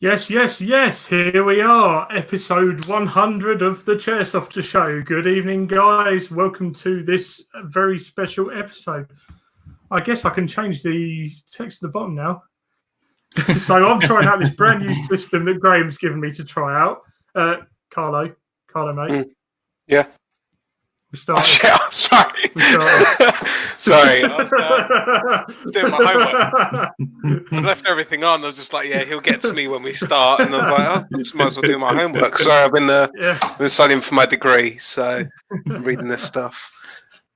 Yes. Here we are, episode 100 of the Chairsofter Show. Good evening, guys. Welcome to this very special episode. I guess I can change the text at the bottom now. So I'm trying out this brand new system that Graham's given me to try out. Carlo, mate. Yeah. We started. Sorry. Sorry. I was doing my homework. I left everything on. I was just like, yeah, he'll get to me when we start. And I was like, I just might as well do my homework. Sorry, I've been studying for my degree, so I'm reading this stuff.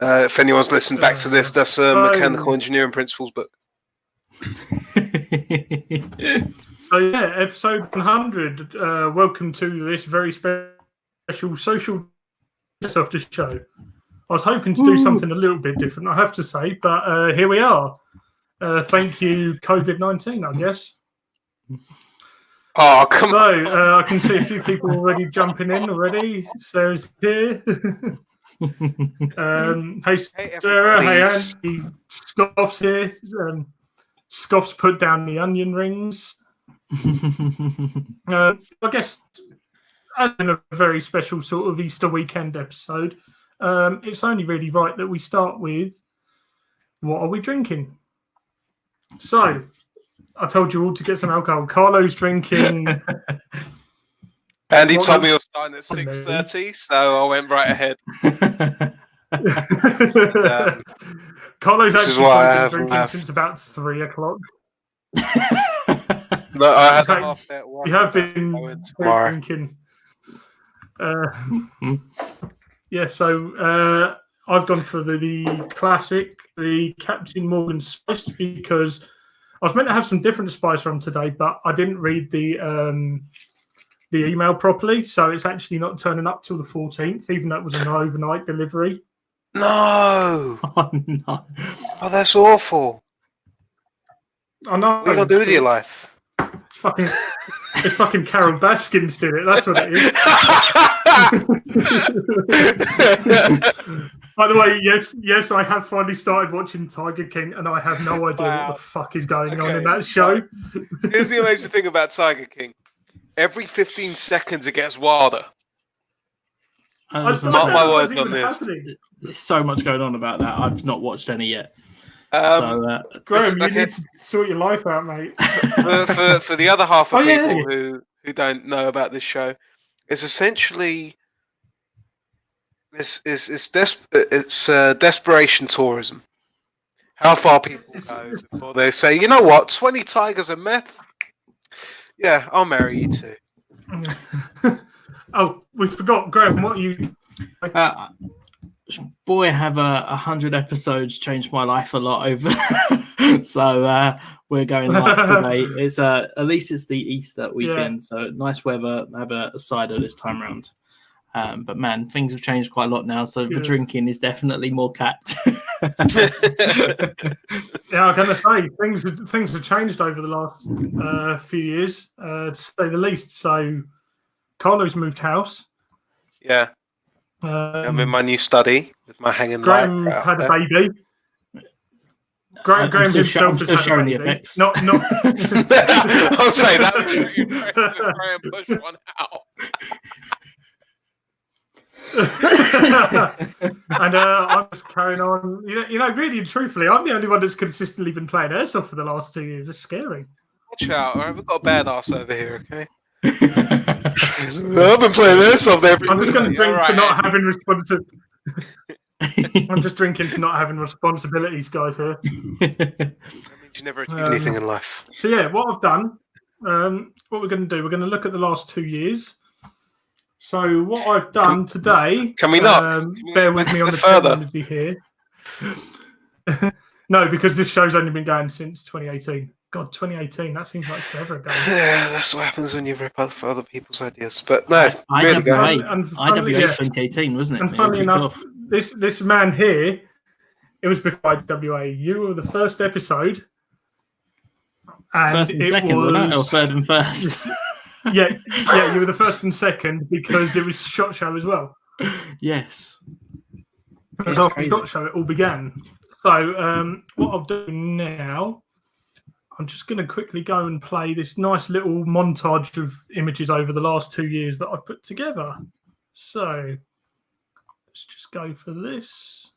If anyone's listened back to this, that's a mechanical engineering principles book. So yeah, episode 100. Welcome to this very special social Chairsofter Show. I was hoping to do something a little bit different, I have to say, but here we are. Thank you, COVID-19, I guess. Oh, come on. So I can see a few people already jumping in already. Sarah's here. Hey Sarah, hey Andy. Scoff's here. Scoff's put down the onion rings. I guess in a very special sort of Easter weekend episode, it's only really right that we start with what are we drinking? So I told you all to get some alcohol. Carlo's drinking. Andy told me I was starting at 6:30, so I went right ahead. Carlo's actually been drinking since about 3 o'clock. No, I had a half at one. You have been drinking. Yeah, so I've gone for the classic, the Captain Morgan Spice, because I was meant to have some different spice from today, but I didn't read the email properly, so it's actually not turning up till the 14th, even though it was an overnight delivery. No! Oh, no. Oh, that's awful. I know. What are you going to do with your life? It's fucking Carol Baskins did it. That's what it is. By the way, yes, I have finally started watching Tiger King, and I have no idea what the fuck is going on in that show. Here's the amazing thing about Tiger King. Every 15 seconds, it gets wilder. Mark my words on this. There's so much going on about that. I've not watched any yet. Graham, you need to sort your life out, mate. For the other half of people who don't know about this show, it's essentially it's desperation tourism. How far people go before they say, you know what, 20 tigers and meth? Yeah, I'll marry you too. Oh, we forgot, Graham. What you? Boy, have 100 episodes changed my life a lot over. So we're going live today. It's at least it's the Easter weekend, so nice weather. Have a cider this time around. But man, things have changed quite a lot now. So the drinking is definitely more capped. Yeah, I'm gonna say things have changed over the last few years, to say the least. So Carlo's moved house. Yeah. I'm in my new study with my hanging Graham light. had a baby. Graham himself has had a baby. Not. I'll say that. Graham pushed one out. And I'm just carrying on. You know, really and truthfully, I'm the only one that's consistently been playing Airsoft for the last 2 years. It's scary. Watch out! I've got a badass over here. Okay. I've been playing Airsoft every. I'm just going to drink to not having responsibilities. I'm just drinking to not having responsibilities, guys. Here. That means you never achieve anything in life. So yeah, what I've done, what we're going to do, we're going to look at the last 2 years. So what I've done today. Can we not? Bear with me on the terminology here. No, because this show's only been going since 2018. God, 2018, that seems like forever ago. Yeah, that's what happens when you rip off other people's ideas. But no, really IWA 2018, wasn't it? And funnily enough, this man here, it was before IWA. You were the first episode. And first and second, wasn't it? Or third and first? yeah, you were the first and second because it was SHOT Show as well. Yes. Because after SHOT Show, it all began. So what I'll do now, I'm just going to quickly go and play this nice little montage of images over the last 2 years that I've put together. So let's just go for this.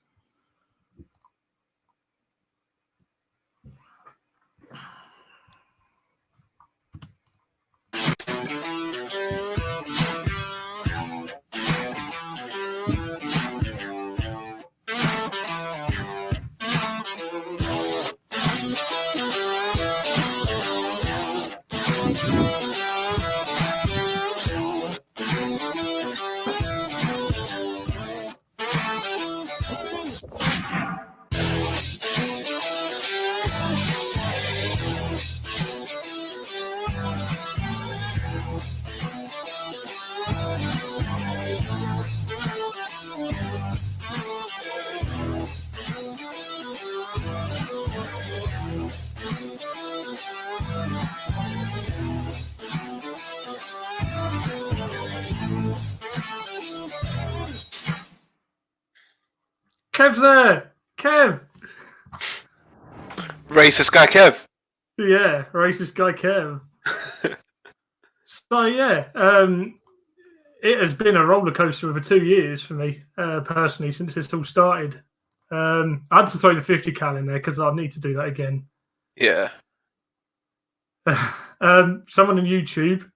Kev's there! Kev! Racist guy Kev. Yeah, racist guy Kev. So, yeah, it has been a roller coaster over 2 years for me, personally, since this all started. I had to throw the 50 cal in there because I need to do that again. Yeah. Someone on YouTube,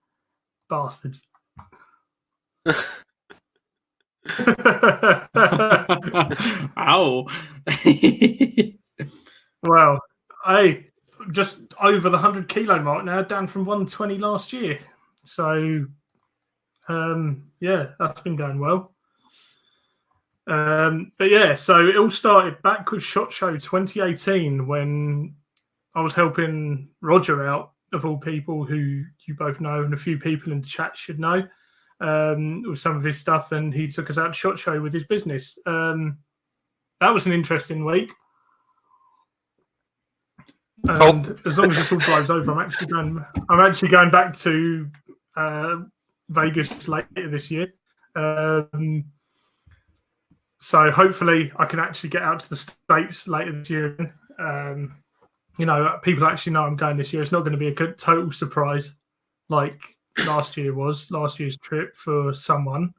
bastards. Ow. Well, I just over the 100 kilo mark now, down from 120 last year. So, yeah, that's been going well. But yeah, so it all started back with SHOT Show 2018 when I was helping Roger out, of all people, who you both know and a few people in the chat should know, with some of his stuff, and he took us out to SHOT Show with his business. That was an interesting week. And as long as this all blows over, I'm actually going back to Vegas later this year. So hopefully I can actually get out to the States later this year. People actually know I'm going this year. It's not going to be a total surprise like last year's trip for someone.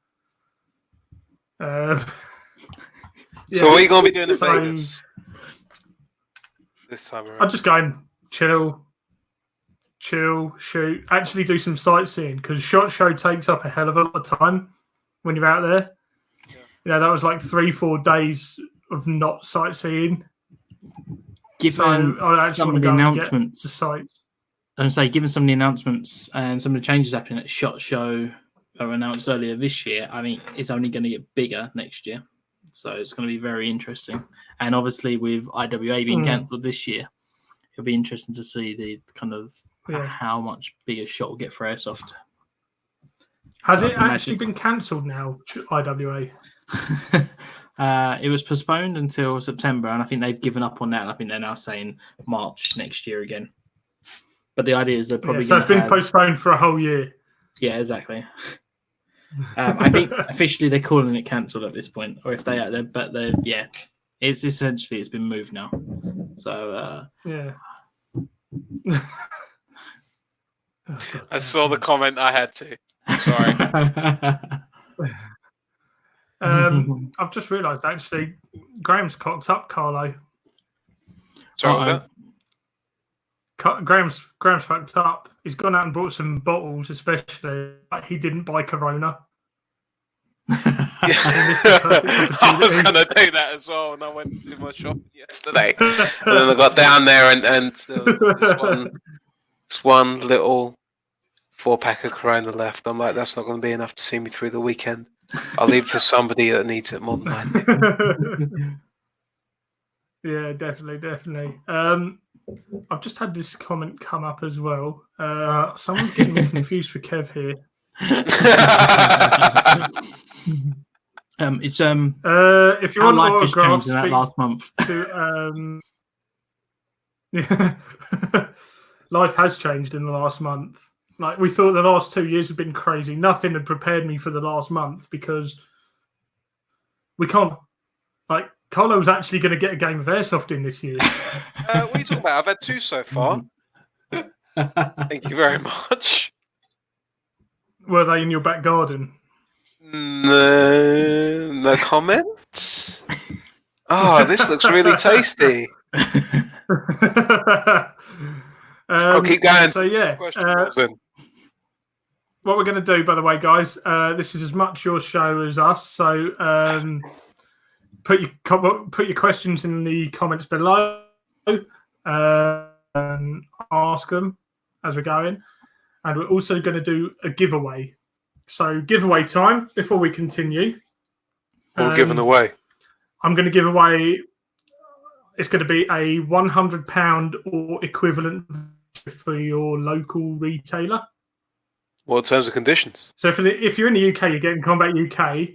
So what are you going to be doing in Vegas this time around? I'm just going chill, shoot, actually do some sightseeing, because SHOT Show takes up a hell of a lot of time when you're out there. Yeah, that was like 3-4 days of not sightseeing. Given some of the announcements, given some of the announcements and some of the changes happening at SHOT Show are announced earlier this year, I mean, it's only going to get bigger next year. So it's going to be very interesting. And obviously with IWA being cancelled this year, it'll be interesting to see the kind of how much bigger SHOT will get for Airsoft. Has it actually been cancelled now, IWA? It was postponed until September, and I think they've given up on that. And I think they're now saying March next year again. But the idea is they're probably so it's been postponed for a whole year. Yeah, exactly. I think officially they're calling it cancelled at this point, or if they are, it's essentially it's been moved now. So yeah. I saw the comment. I had to. Sorry. I've just realised actually, Graham's cocked up, Carlo. Sorry, what was that? Graham's fucked up. He's gone out and bought some bottles, especially. But he didn't buy Corona. I was going to do that as well, and I went to my shop yesterday, and then I got down there and this one little 4-pack of Corona left. I'm like, that's not going to be enough to see me through the weekend. I'll leave for somebody that needs it more than I do. Yeah, definitely. I've just had this comment come up as well. Someone's getting me confused for Kev here. It's if you want life has changed autographs, in that last month. Life has changed in the last month. Like, we thought the last 2 years have been crazy. Nothing had prepared me for the last month because we can't. Like, Carlo was actually going to get a game of Airsoft in this year. What are you talking about? I've had 2 so far. Thank you very much. Were they in your back garden? No comments. Oh, this looks really tasty. I'll keep going. So yeah, what we're going to do, by the way, guys, this is as much your show as us. So put your questions in the comments below and ask them as we're going. And we're also going to do a giveaway. So giveaway time before we continue. What we're giving away? I'm going to give away. It's going to be a £100 or equivalent for your local retailer. What terms and conditions? So if you're in the UK, you're getting Combat UK.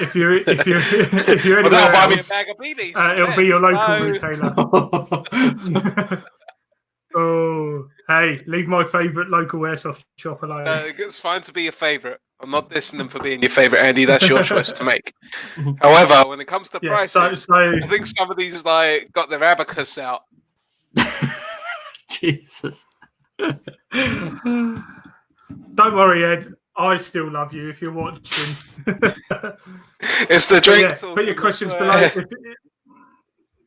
If you're anywhere buy me a else, bag of BBs. it'll be your local retailer. Oh, hey, leave my favourite local airsoft shop alone. It's fine to be your favourite. I'm not dissing them for being your favourite, Andy. That's your choice to make. However, when it comes to pricing, so I think some of these got their abacus out. Jesus. Don't worry, Ed. I still love you if you're watching. It's the drink. Yeah, put your questions below.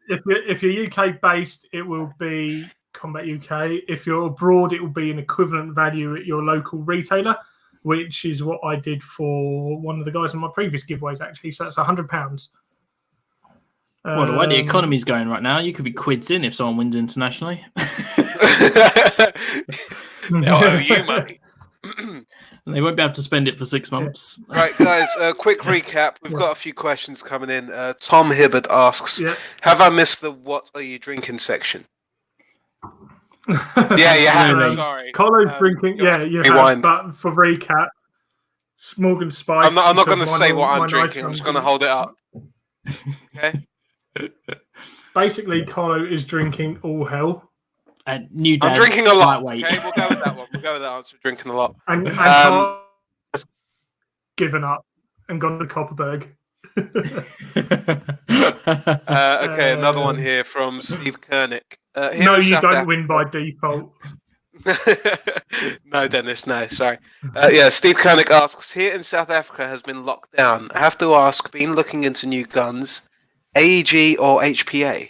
If you're UK based, it will be Combat UK. If you're abroad, it will be an equivalent value at your local retailer, which is what I did for one of the guys in my previous giveaways, actually. So it's £100. Well, the way the economy's going right now, you could be quids in if someone wins internationally. They'll owe you money. They won't be able to spend it for 6 months. Yeah. Right, guys, quick recap. We've got a few questions coming in. Tom Hibbert asks, have I missed the what are you drinking section? Yeah, you have. Sorry. Carlo's drinking. Yeah, you have. But for recap, Morgan Spice. I'm not going to say what I'm drinking. I'm just going to hold it up. Okay. Basically, Carlo is drinking all hell. New Dad, I'm drinking a lot. Lightweight. Okay, we'll go with that one. We'll go with that answer. Drinking a lot. And Carlo's given up and gone to Copperberg. Okay, another one here from Steve Kernick. No, you don't win by default. No, Dennis, no, sorry. Steve Kernick asks, here in South Africa has been locked down. I have to ask, been looking into new guns, AEG or HPA?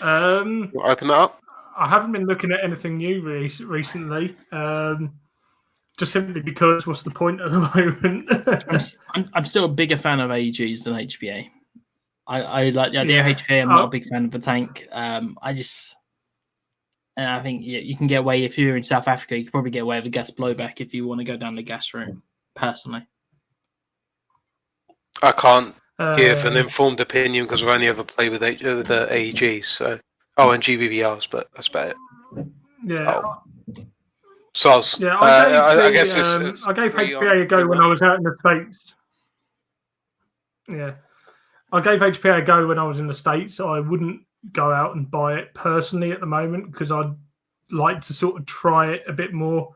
Open that up. I haven't been looking at anything new recently. Just simply because what's the point at the moment? I'm still a bigger fan of AEGs than HPA. I like the idea of HPA. I'm not a big fan of the tank. I think you can get away if you're in South Africa. You can probably get away with a gas blowback if you want to go down the gas route. Personally, I can't give an informed opinion because I've only ever played with the AEGs. So, and GBBRs, but that's about it. Yeah. Soz. Yeah, I guess I gave HPA a go when I was out in the States. Yeah. I gave HPA a go when I was in the States. I wouldn't go out and buy it personally at the moment because I'd like to sort of try it a bit more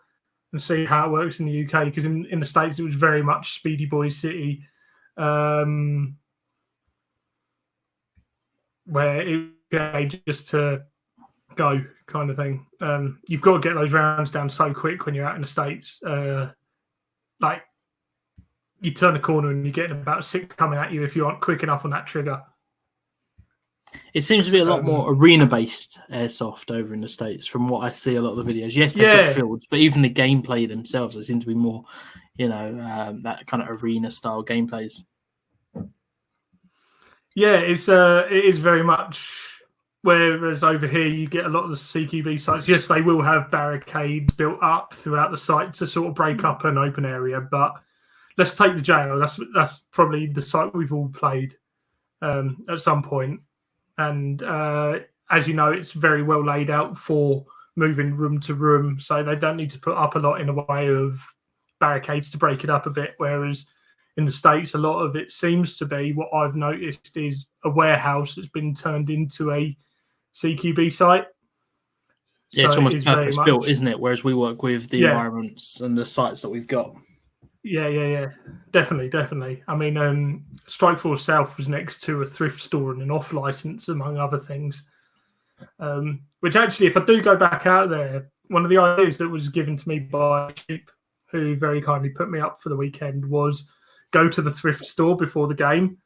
and see how it works in the UK. Because in the States, it was very much Speedy Boy City, where it just to go kind of thing. You've got to get those rounds down so quick when you're out in the States. Like, you turn the corner and you get about 6 coming at you if you aren't quick enough on that trigger. It seems to be a lot more arena-based airsoft over in the States from what I see a lot of the videos. Yes, they've got fields, but even the gameplay themselves, they seem to be more, that kind of arena-style gameplays. Yeah, it is very much. Whereas over here, you get a lot of the CQB sites. Yes, they will have barricades built up throughout the site to sort of break up an open area. But let's take the jail. That's probably the site we've all played at some point. And as you know, it's very well laid out for moving room to room. So they don't need to put up a lot in the way of barricades to break it up a bit. Whereas in the States, a lot of it seems to be, what I've noticed, is a warehouse that's been turned into a CQB site. Yeah, it's almost purpose built, isn't it? Whereas we work with the environments and the sites that we've got. Yeah. Definitely. I mean, Strikeforce South was next to a thrift store and an off license, among other things. Which actually, if I do go back out there, one of the ideas that was given to me by Sheep, who very kindly put me up for the weekend, was go to the thrift store before the game,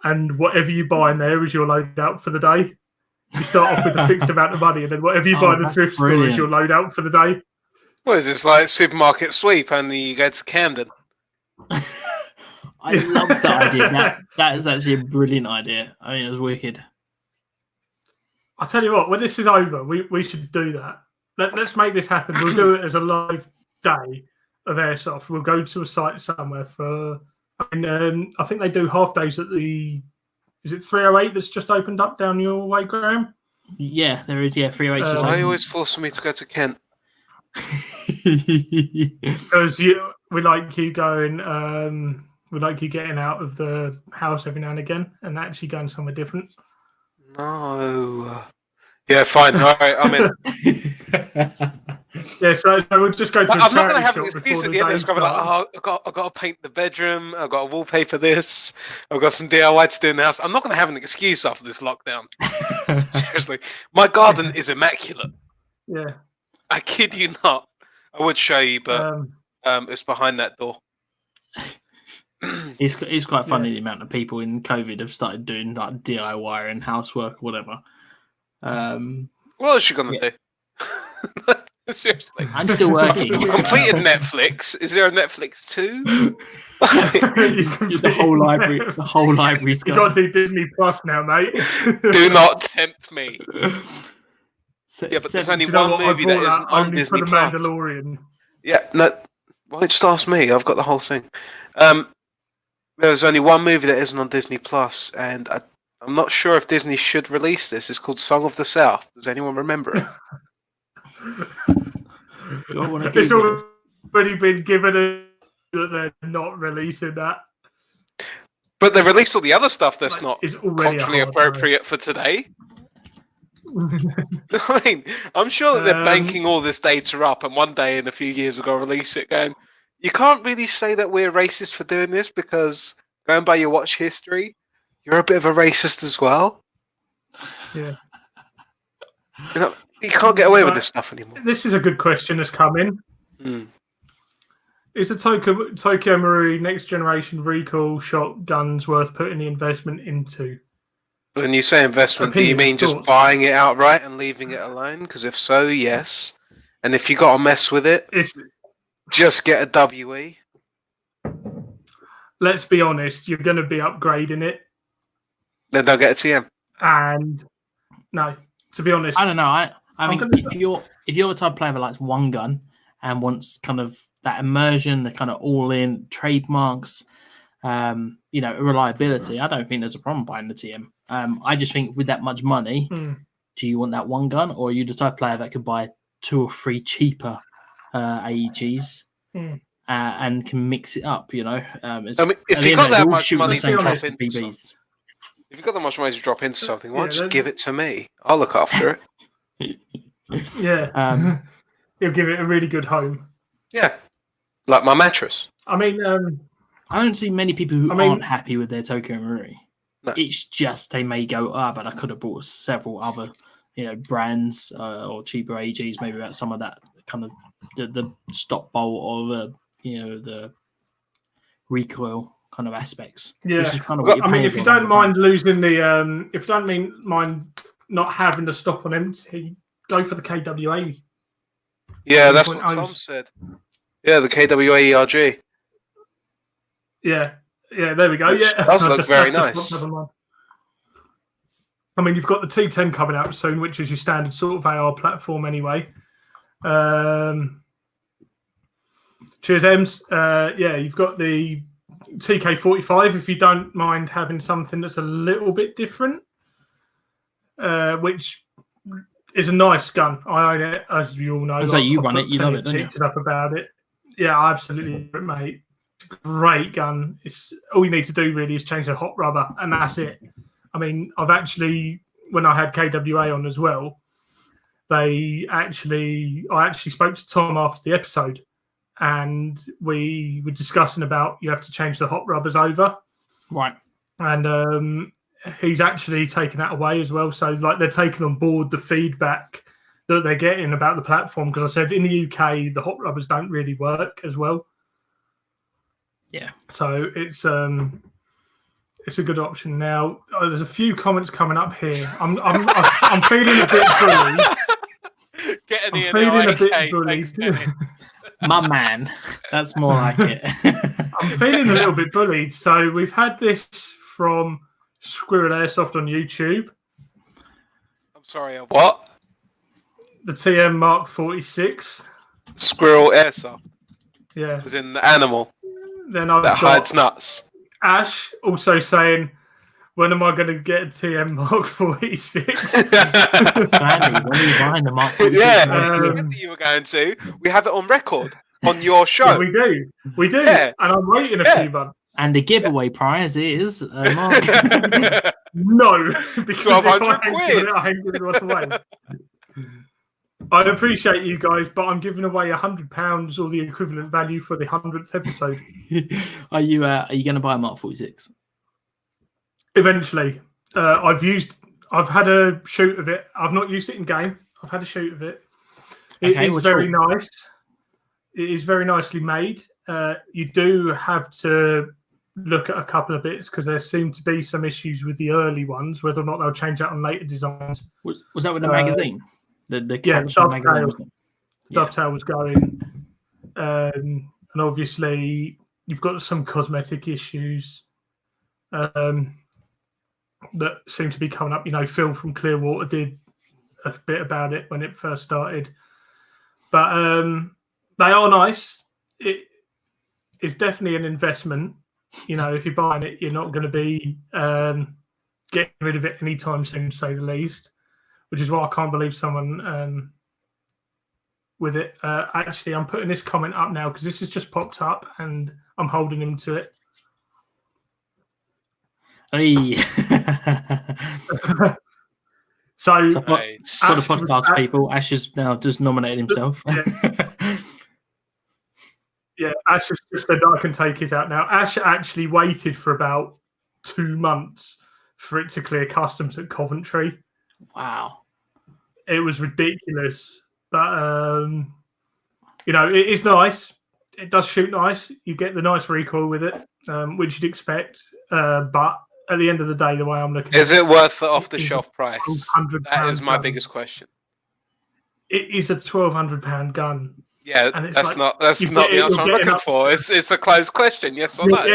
and whatever you buy in there is your loadout for the day. You start off with a fixed amount of money, and then whatever you buy in the thrift store is your loadout for the day. What is this, like supermarket sweep, and you go to Camden? I love that idea. That is actually a brilliant idea. I mean, it was wicked. I'll tell you what, when this is over, we should do that. Let's make this happen. We'll do it as a live day of Airsoft. We'll go to a site somewhere for... I think they do half days at the... Is it 308 that's just opened up down your way, Graham? Yeah, there is. Yeah, 308. Why are you always forcing me to go to Kent? Because we like you going... we like you getting out of the house every now and again and actually going somewhere different. No. Yeah, fine. All right, I'm in. Yeah, so we'll just go to I'm not going to have an shop excuse before at the the end. day It's going to be like, starts. I've got to paint the bedroom. I've got to wallpaper this. I've got some DIY to do in the house. I'm not going to have an excuse after this lockdown. Seriously. My garden is immaculate. Yeah. I kid you not. I would show you, but it's behind that door. It's quite funny the amount of people in COVID have started doing like DIY and housework or whatever. What else you going to do? Seriously. I'm still working. I've completed Netflix. Is there a Netflix 2? The whole library's You've gone. got to do Disney Plus now, mate. Do not tempt me. Yeah, but there's only Do you know one what? I movie that bought isn't on only Disney for the Plus. Mandalorian. Yeah, no. Why just ask me? I've got the whole thing. There's only one movie that isn't on Disney Plus, and I'm not sure if Disney should release this. It's called Song of the South. Does anyone remember it? It's already been given that they're not releasing that. But they released all the other stuff that's not It's already culturally appropriate for today. I mean, I'm sure that they're banking all this data up, and one day in a few years they're going to release it going, you can't really say that we're racist for doing this because going by your watch history, you're a bit of a racist as well. Yeah. You can't get away with this stuff anymore. This is a good question that's come in. Is a Tokyo Marui next generation recoil shotguns worth putting the investment into? When you say investment, do you mean just buying it outright and leaving it alone? Because if so, yes. And if you got to mess with it, just get a WE. Let's be honest, you're going to be upgrading it. Then don't get a TM. And no, to be honest, I don't know. I mean, if you're the type of player that likes one gun and wants kind of that immersion, the kind of all-in trademarks, reliability, I don't think there's a problem buying the TM. I just think with that much money, do you want that one gun, or are you the type of player that could buy 2 or 3 cheaper AEGs and can mix it up? You know, if you got that much money to drop into PBs. If you've got that much money to drop into something, why don't you give it to me? I'll look after it. Yeah. You'll give it a really good home. Yeah. Like my mattress. I mean, I don't see many people who aren't happy with their Tokyo Marui. No. It's just they may go, but I could have bought several other, brands or cheaper AGs, maybe about some of that kind of the stop bolt or the recoil kind of aspects. Yeah, which is kind of what if you don't mind losing the, if you don't mind not having to stop on empty, go for the KWA. Yeah, that's what Tom said. Yeah, the KWA ERG. Yeah, there we go. Which yeah, does look very nice. I mean, you've got the T10 coming out soon, which is your standard sort of AR platform anyway. Cheers, Ems. You've got the TK45 if you don't mind having something that's a little bit different, which is a nice gun. I own it, as you all know. So you run it, you love it, don't you? Up about it. Yeah, I absolutely love it, mate. Great gun. It's all you need to do really is change the hot rubber, and that's it. I mean, I've actually, when I had KWA on as well, I actually spoke to Tom after the episode, and we were discussing about you have to change the hot rubbers over, right? And he's actually taken that away as well. So like they're taking on board the feedback that they're getting about the platform, because I said in the UK the hot rubbers don't really work as well. Yeah. So it's a good option now. There's a few comments coming up here. I'm feeling a bit bullied. Getting the feeling a bit bullied. My man, that's more like it. I'm feeling a little bit bullied. So we've had this from Squirrel Airsoft on YouTube. I'm sorry, what? The TM Mark 46. Squirrel Airsoft. Yeah. Was in the animal. Then I've that hides nuts. Ash also saying, when am I going to get a TM Mark 46? Andy, when are you buying the Mark 46? Yeah, you were going to. We have it on record on your show. Yeah, we do. Yeah. And I'm waiting a few months. And the giveaway prize is Mark. No, because if I ain't giving it away. I appreciate you guys, but I'm giving away £100 or the equivalent value for the 100th episode. Are you going to buy a Mark 46? Eventually. I've had a shoot of it. I've not used it in game. I've had a shoot of it. It is very nice. It is very nicely made. You do have to look at a couple of bits because there seem to be some issues with the early ones, whether or not they'll change that on later designs. Was that with the magazine? The Dovetail was going. And obviously, you've got some cosmetic issues that seem to be coming up. You know, Phil from Clearwater did a bit about it when it first started. But they are nice. It is definitely an investment. You know, if you're buying it, you're not going to be getting rid of it anytime soon, to say the least. Which is why I can't believe someone with it. Actually, I'm putting this comment up now because this has just popped up and I'm holding him to it. Hey. So for the podcast people, Ash has now just nominated himself. Yeah, Ash has just said I can take it out now. Ash actually waited for about 2 months for it to clear customs at Coventry. Wow. It was ridiculous. But, you know, it is nice. It does shoot nice. You get the nice recoil with it, which you'd expect. But at the end of the day, the way I'm looking at it... Is it worth the off-the-shelf price? That is my biggest question. It is a £1,200 gun. Yeah, that's not the answer I'm looking for. It's a closed question, yes or no.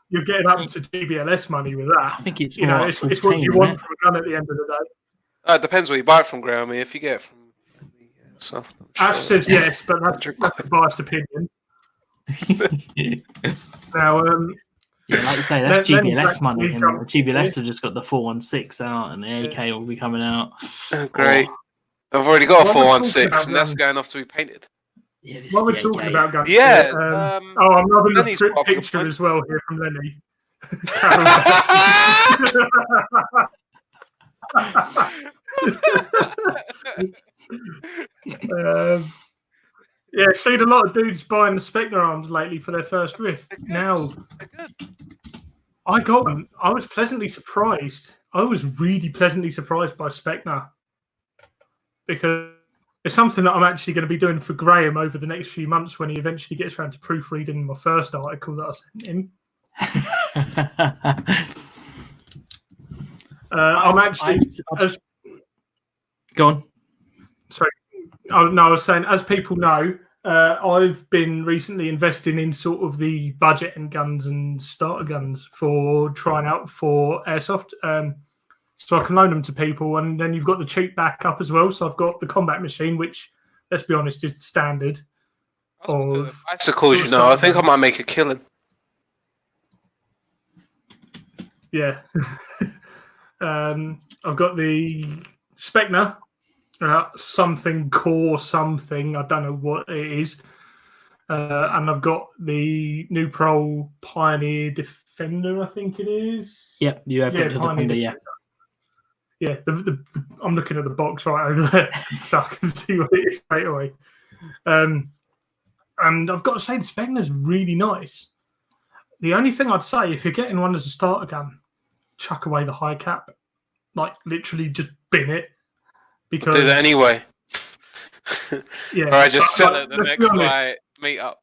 You're getting up to GBLS money with that. I think it's more it's what you want from a gun at the end of the day. It depends where you buy it from, Graham. I mean, if you get it from Soft, Ash says yes, but that's a biased opinion. Now, yeah, like you say, that's GBLS money, and GBLS have just got the 416 out, and the AK will be coming out. Great. I've already got a 416, and that's going off to be painted. Yeah, what we're talking about, guys. Yeah. I'm loving the trip picture as well here from Lenny. Yeah, seen a lot of dudes buying the Spectre arms lately for their first riff. Now, I got one. I was pleasantly surprised. I was really pleasantly surprised by Spectre because it's something that I'm actually going to be doing for Graham over the next few months when he eventually gets around to proofreading my first article that I sent him. I'm actually... Go on. Sorry. I was saying, as people know, I've been recently investing in sort of the budget and guns and starter guns for trying out for Airsoft. So I can loan them to people, and then you've got the cheap backup as well. So I've got the combat machine, which, let's be honest, is the standard. Bicycles, you know. I think I might make a killing. Yeah. I've got the Spectre, something core something. I don't know what it is. And I've got the New Pro Pioneer Defender, I think it is. Yep, you have got the Defender, yeah. Yeah, I'm looking at the box right over there, so I can see what it is straight away. And I've got to say, the Spectre's really nice. The only thing I'd say, if you're getting one as a starter gun, chuck away the high cap, like literally just bin it. Because do that anyway. Yeah, or I just sell like, it the next meet up.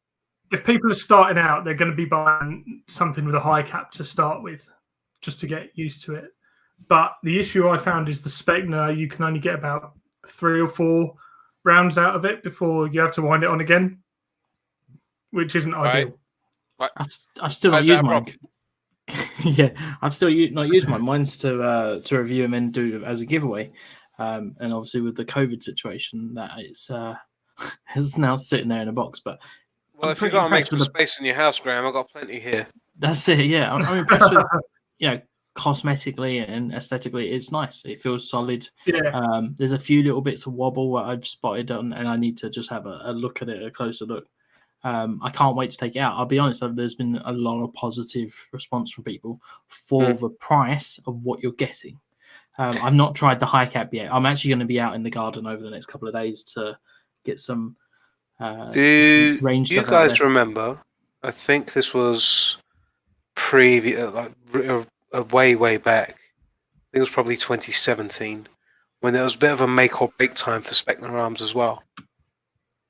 If people are starting out, they're going to be buying something with a high cap to start with, just to get used to it. But the issue I found is the Spectre, you can only get about 3 or 4 rounds out of it before you have to wind it on again, which isn't ideal. Right. I've still not used mine. Yeah, I've still not used mine. Mine's to review and then do as a giveaway. And obviously with the COVID situation, that it's now sitting there in a box. But well, if you've got to make some space in your house, Graham, I've got plenty here. That's it. Yeah, I'm impressed with cosmetically and aesthetically, it's nice. It feels solid. Yeah. There's a few little bits of wobble that I've spotted on, and I need to just have a look at it, a closer look. I can't wait to take it out. I'll be honest, there's been a lot of positive response from people for the price of what you're getting. I've not tried the high cap yet. I'm actually going to be out in the garden over the next couple of days to get some range. Do you guys remember? I think this was previous, way back. I think it was probably 2017 when there was a bit of a make or break time for Spectre arms as well.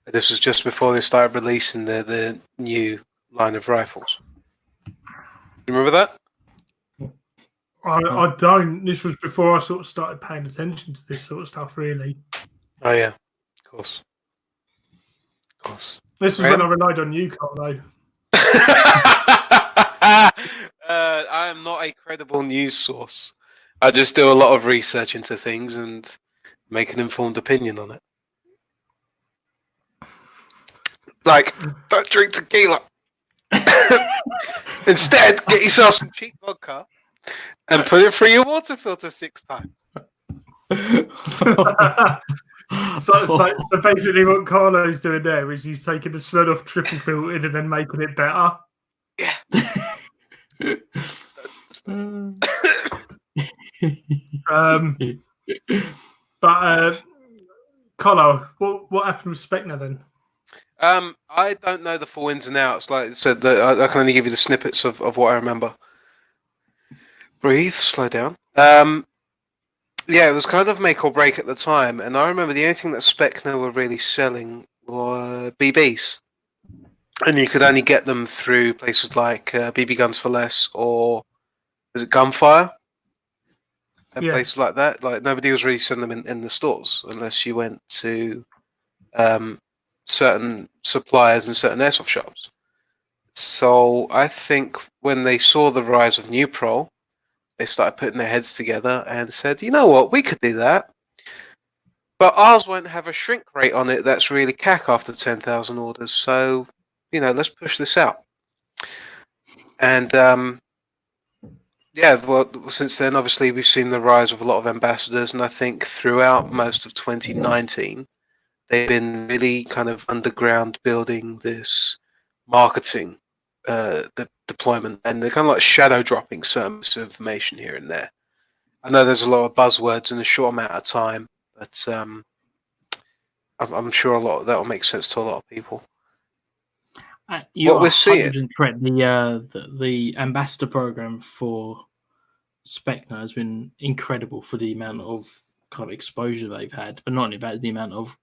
This was just before they started releasing the new line of rifles. You remember that? I don't. This was before I sort of started paying attention to this sort of stuff, really. Oh, yeah. Of course. This was when I relied on you, Carlo. I am not a credible news source. I just do a lot of research into things and make an informed opinion on it. Like, don't drink tequila. Instead, get yourself some cheap vodka and put it through your water filter 6 times. So basically what Carlo's doing there is he's taking the smell off triple filtered and then making it better. Yeah. But Carlo, what happened with Spectre then? I don't know the full ins and outs. Like I said, I can only give you the snippets of what I remember. Breathe, slow down. Yeah, it was kind of make or break at the time, and I remember the only thing that Spectre were really selling were BBs, and you could only get them through places like BB Guns for Less or is it Gunfire? And places like that. Like nobody was really selling them in the stores unless you went to certain suppliers and certain airsoft shops. So I think when they saw the rise of New Pro, they started putting their heads together and said, you know what, we could do that. But ours won't have a shrink rate on it that's really cack after 10,000 orders. So, let's push this out. And, since then, obviously, we've seen the rise of a lot of ambassadors. And I think throughout most of 2019, they've been really kind of underground building this marketing the deployment, and they're kind of like shadow dropping certain bits of information here and there. I know there's a lot of buzzwords in a short amount of time, but I'm sure a lot of that will make sense to a lot of people. What we're seeing, correct. The ambassador program for Spectre has been incredible for the amount of kind of exposure they've had, but not only that, the amount of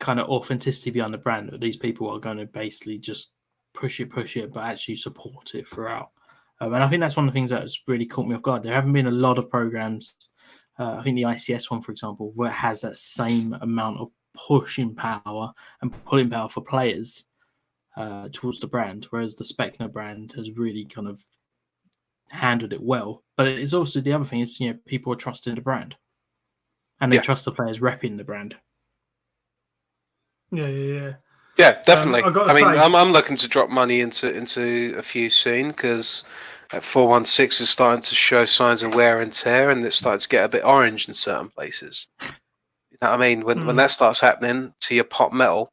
kind of authenticity behind the brand. These people are going to basically just push it, but actually support it throughout. And I think that's one of the things that's really caught me off guard. There haven't been a lot of programs. I think the ICS one, for example, where it has that same amount of pushing power and pulling power for players towards the brand, whereas the Spectre brand has really kind of handled it well. But it's also the other thing is, people are trusting the brand, and they trust the players repping the brand. Yeah, definitely. I'm looking to drop money into a few soon because 416 is starting to show signs of wear and tear, and it's starting to get a bit orange in certain places. You know what I mean? When that starts happening to your pot metal,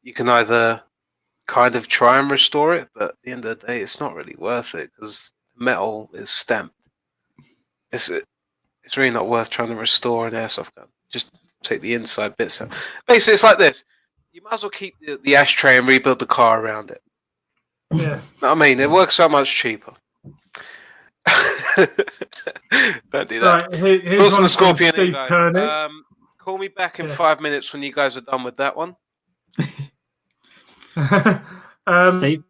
you can either kind of try and restore it, but at the end of the day, it's not really worth it because metal is stamped. It's really not worth trying to restore an airsoft gun. Just take the inside bits out. Basically, it's like this. You might as well keep the ashtray and rebuild the car around it. Yeah. I mean, it works so much cheaper. Don't do that. Right, here's Wilson one the Scorpion. from Steve Kearney. Call me back in 5 minutes when you guys are done with that one. Steve?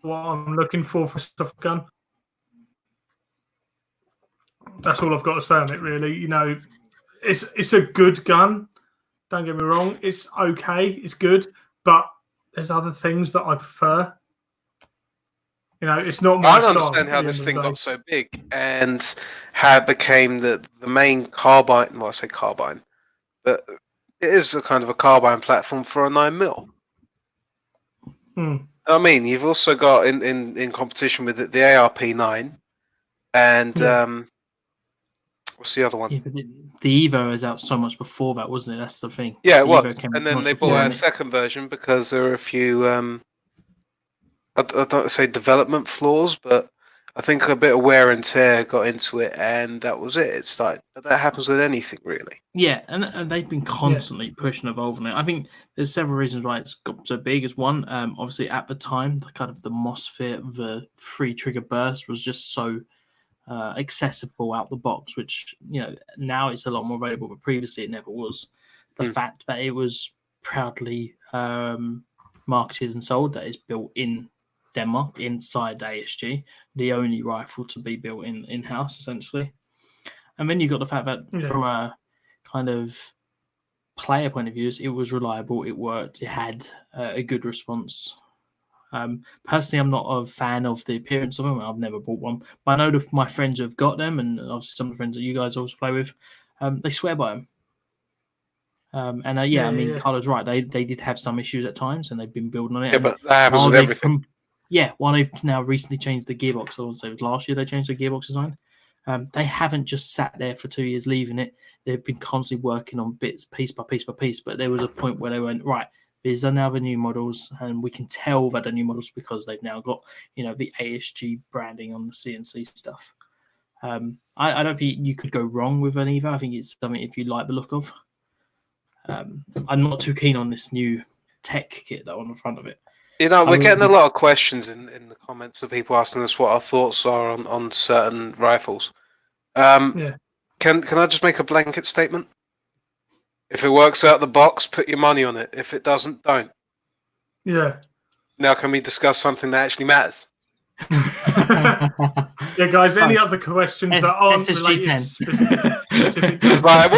What I'm looking for soft gun. That's all I've got to say on it, really. You know, it's a good gun. Don't get me wrong. It's okay. It's good. But there's other things that I prefer. You know, it's not my I don't style understand how at the this end thing of the got so big and how it became the main carbine. Well, I say carbine, but it is a kind of a carbine platform for a 9mm. I mean, you've also got in competition with it, the ARP9 and what's the other one? Yeah, but the Evo is out so much before that, wasn't it? That's the thing. Yeah, it The was. Evo came And so then much they before, bought out a and second version because there were a few, I don't say development flaws, but I think a bit of wear and tear got into it, and that was it. It started. But that happens with anything, really. Yeah, and they've been constantly pushing, evolving it. I think there's several reasons why it's got so big. As one, obviously at the time, the kind of the MOSFET, the free trigger burst was just so accessible out the box, which, you know, now it's a lot more available, but previously it never was. The fact that it was proudly marketed and sold, that is built in Denmark inside ASG, the only rifle to be built in-house essentially. And then you got the fact that from a kind of player point of view, it was reliable, it worked, it had a good response. Personally, I'm not a fan of the appearance of them. I've never bought one, but I know that my friends who have got them, and obviously some of the friends that you guys also play with, they swear by them. I mean, Carlo's right. They did have some issues at times, and they've been building on it. Yeah, but that happens with everything. While they've now recently changed the gearbox, I would say it was last year they changed the gearbox design. They haven't just sat there for 2 years leaving it. They've been constantly working on bits, piece by piece by piece. But there was a point where they went, right, these are now the new models, and we can tell that they're new models because they've now got, you know, the ASG branding on the CNC stuff. I don't think you could go wrong with an Evo. I think it's something if you like the look of. I'm not too keen on this new tech kit though on the front of it. You know, we're getting a lot of questions in the comments of people asking us what our thoughts are on certain rifles. Can I just make a blanket statement? If it works out the box, put your money on it. If it doesn't, don't. Yeah. Now, can we discuss something that actually matters? Yeah, guys. Any other questions that aren't SSG 10? It's like,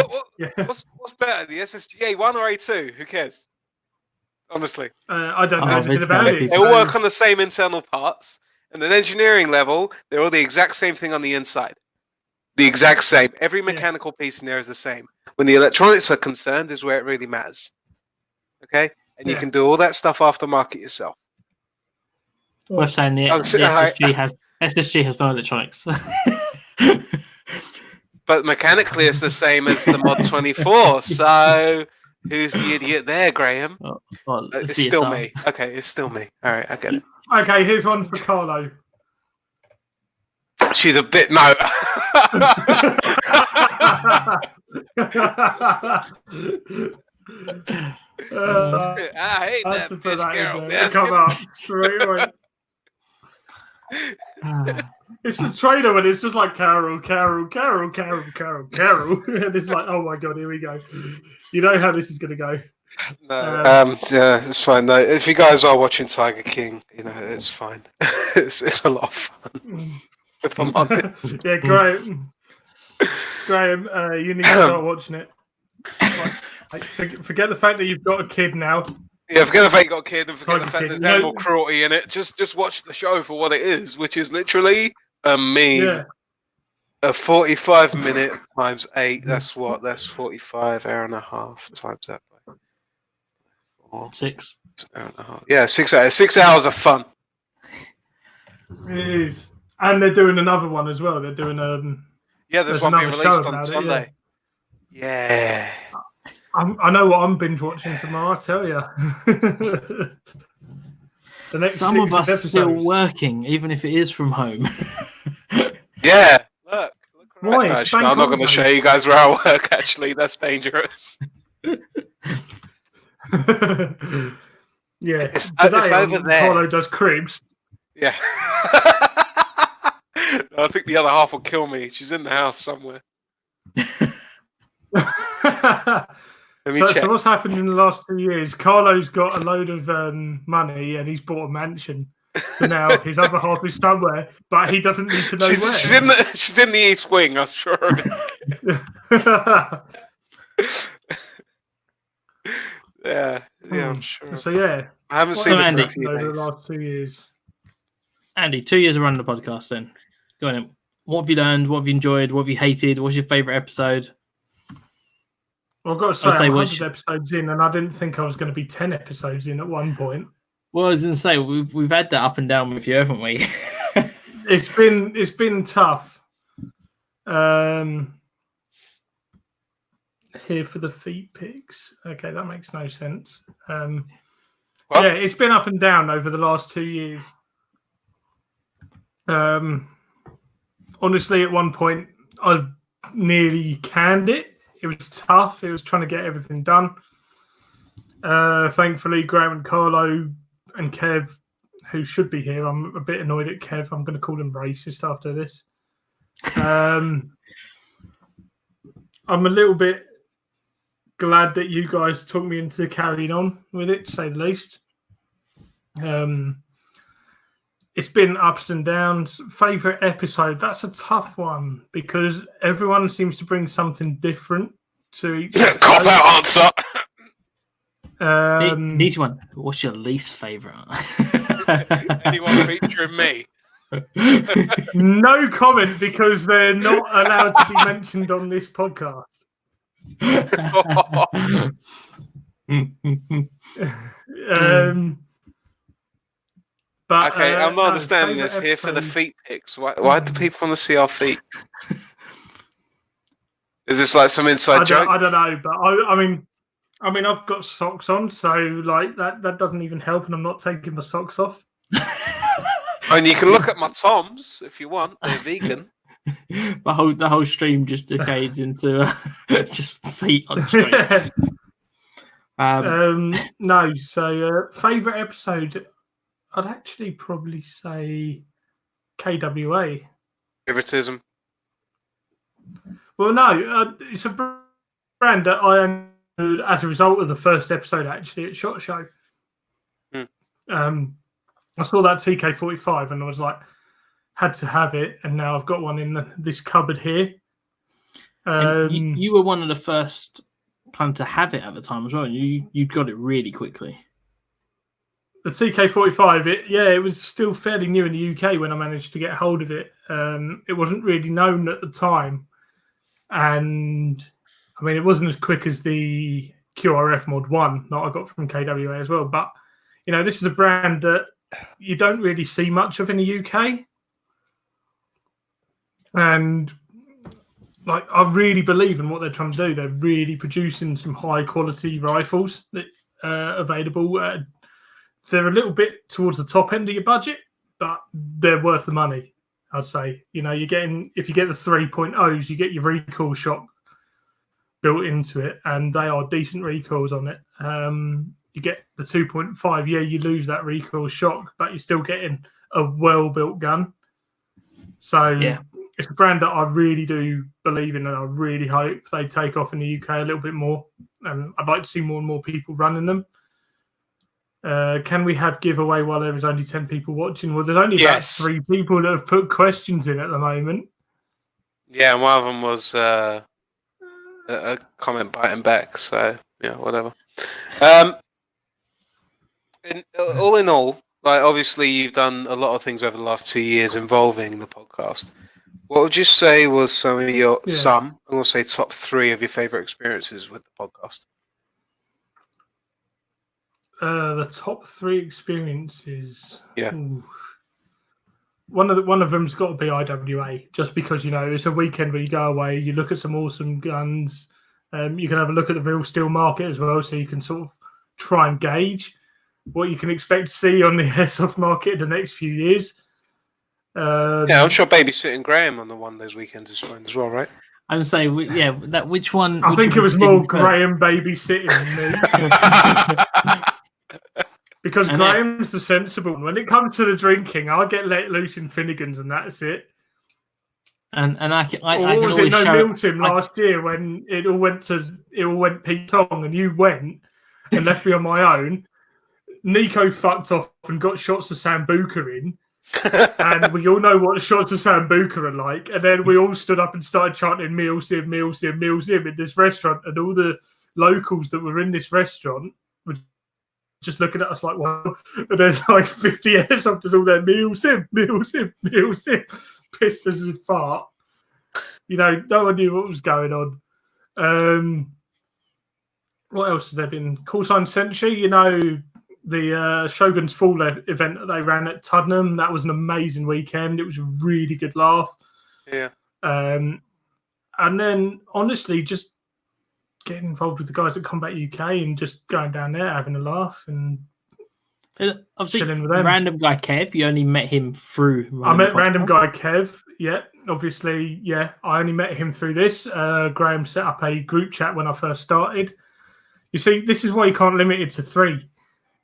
what's better, the SSG A1 or A2? Who cares? Honestly, I don't know anything about it. They all work on the same internal parts, and at an engineering level, they're all the exact same thing on the inside. The exact same. Every mechanical piece in there is the same. When the electronics are concerned, is where it really matters. Okay, and you can do all that stuff aftermarket yourself. We're saying the SSG has no electronics. But mechanically, it's the same as the Mod 24. So, who's the idiot there, Graham? It's still me. Okay, it's still me. All right, I get it. Okay, here's one for Carlo. She's a bit I hate that bitch, Carol. Come up straight away. It's the trailer when it's just like Carol, and it's like, oh my god, here we go. You know how this is going to go. No, it's fine. No, if you guys are watching Tiger King, you know it's fine. it's a lot of fun. If I'm honest. Yeah, Graham, you need to start watching it. Forget the fact that you've got a kid now. Yeah, forget the fact you got a kid, and forget the fact there's animal cruelty in it. Just watch the show for what it is, which is literally a meme. Yeah. A 45-minute times 8. That's what? That's 45 hour and a half times that by 4. 6 hour and a half. Yeah, 6 hours. 6 hours of fun. It is, and they're doing another one as well. They're doing there's one being released on Sunday. Yeah. I know what I'm binge watching tomorrow, I tell you. Some of us still working, even if it is from home. Yeah, look right. Actually, I'm not going to show you guys where I work, actually. That's dangerous. Yeah, it's over there. Carlo does cribs. Yeah. I think the other half will kill me. She's in the house somewhere. So what's happened in the last 2 years? Carlo's got a load of money and he's bought a mansion. So now his other half is somewhere, but he doesn't need to know where. She's in the East Wing, I'm sure. Yeah, I'm sure. So yeah, I haven't seen Andy it for a few over days. the last 2 years. Andy, 2 years of running the podcast. Then go on. What have you learned? What have you enjoyed? What have you hated? What's your favourite episode? Well, I've got to say, I'm 100 episodes in, and I didn't think I was going to be 10 episodes in at one point. Well, I was going to say we've had that up and down with you, haven't we? It's been tough. Here for the feet pics. Okay, that makes no sense. Yeah, it's been up and down over the last 2 years. Honestly, at one point, I nearly canned it. It was tough. It was trying to get everything done. Thankfully, Graham and Carlo and Kev, who should be here, I'm a bit annoyed at Kev. I'm going to call him racist after this. I'm a little bit glad that you guys took me into carrying on with it, to say the least. It's been ups and downs. Favourite episode? That's a tough one because everyone seems to bring something different to each episode. Cop out answer. Each one. What's your least favourite? Anyone featuring me? No comment because they're not allowed to be mentioned on this podcast. But, okay, I'm not understanding this. Here for the feet pics. Why do people want to see our feet? Is this like some inside joke? I don't know, but I mean, I've got socks on, so like that doesn't even help, and I'm not taking my socks off. And you can look at my Toms if you want. They're vegan. The whole stream just decays into just feet on stream. No, so favourite episode, I'd actually probably say KWA. Favoritism. Well, no, it's a brand that I understood as a result of the first episode, actually, at SHOT Show. I saw that TK45 and I was like, had to have it, and now I've got one in this cupboard here. You were one of the first kind of to have it at the time as well. You got it really quickly. The TK45, it was still fairly new in the UK when I managed to get hold of it. It wasn't really known at the time. And, I mean, it wasn't as quick as the QRF Mod 1 that I got from KWA as well. But, you know, this is a brand that you don't really see much of in the UK. And, like, I really believe in what they're trying to do. They're really producing some high-quality rifles that are available. They're a little bit towards the top end of your budget, but they're worth the money, I'd say. You know, if you get the 3.0s, you get your recoil shock built into it, and they are decent recoils on it. You get the 2.5, you lose that recoil shock, but you're still getting a well-built gun. So it's a brand that I really do believe in, and I really hope they take off in the UK a little bit more. And I'd like to see more and more people running them. Can we have giveaway while there is only 10 people watching? Well, there's only about 3 people that have put questions in at the moment. Yeah, and one of them was a comment biting back, so, whatever. All in all, like, obviously you've done a lot of things over the last 2 years involving the podcast. What would you say was some of your, I'm going to say top 3 of your favourite experiences with the podcast? The top 3 experiences. Yeah. Ooh. One of them's got to be IWA, just because, it's a weekend where you go away, you look at some awesome guns. You can have a look at the real steel market as well, so you can sort of try and gauge what you can expect to see on the airsoft market in the next few years. I'm sure babysitting Graham on one of those weekends is fine as well, right? I'm saying, which one? I think it was more Graham babysitting than me. Because Graham's the sensible one. When it comes to the drinking, I'll get let loose in Finnegan's and that's it. And I can was always it no show Milton last year when it all went Pete Tong and you went and left me on my own. Nico fucked off and got shots of Sambuca in. And we all know what shots of Sambuca are like. And then we all stood up and started chanting Meals in this restaurant. And all the locals that were in this restaurant were just looking at us like, wow. And there's like 50 airsofters all there, Meals in. Pissed as a fart. You know, no one knew what was going on. What else has there been? Call sign Senshi, you know, the Shogun's Fall event that they ran at Tuddenham. That was an amazing weekend. It was a really good laugh. Yeah. And then, honestly, just getting involved with the guys at Combat UK and just going down there, having a laugh and obviously chilling with them. Random guy Kev, you only met him through. I met random guy Kev. Yeah, obviously, yeah. I only met him through this. Graham set up a group chat when I first started. You see, this is why you can't limit it to 3.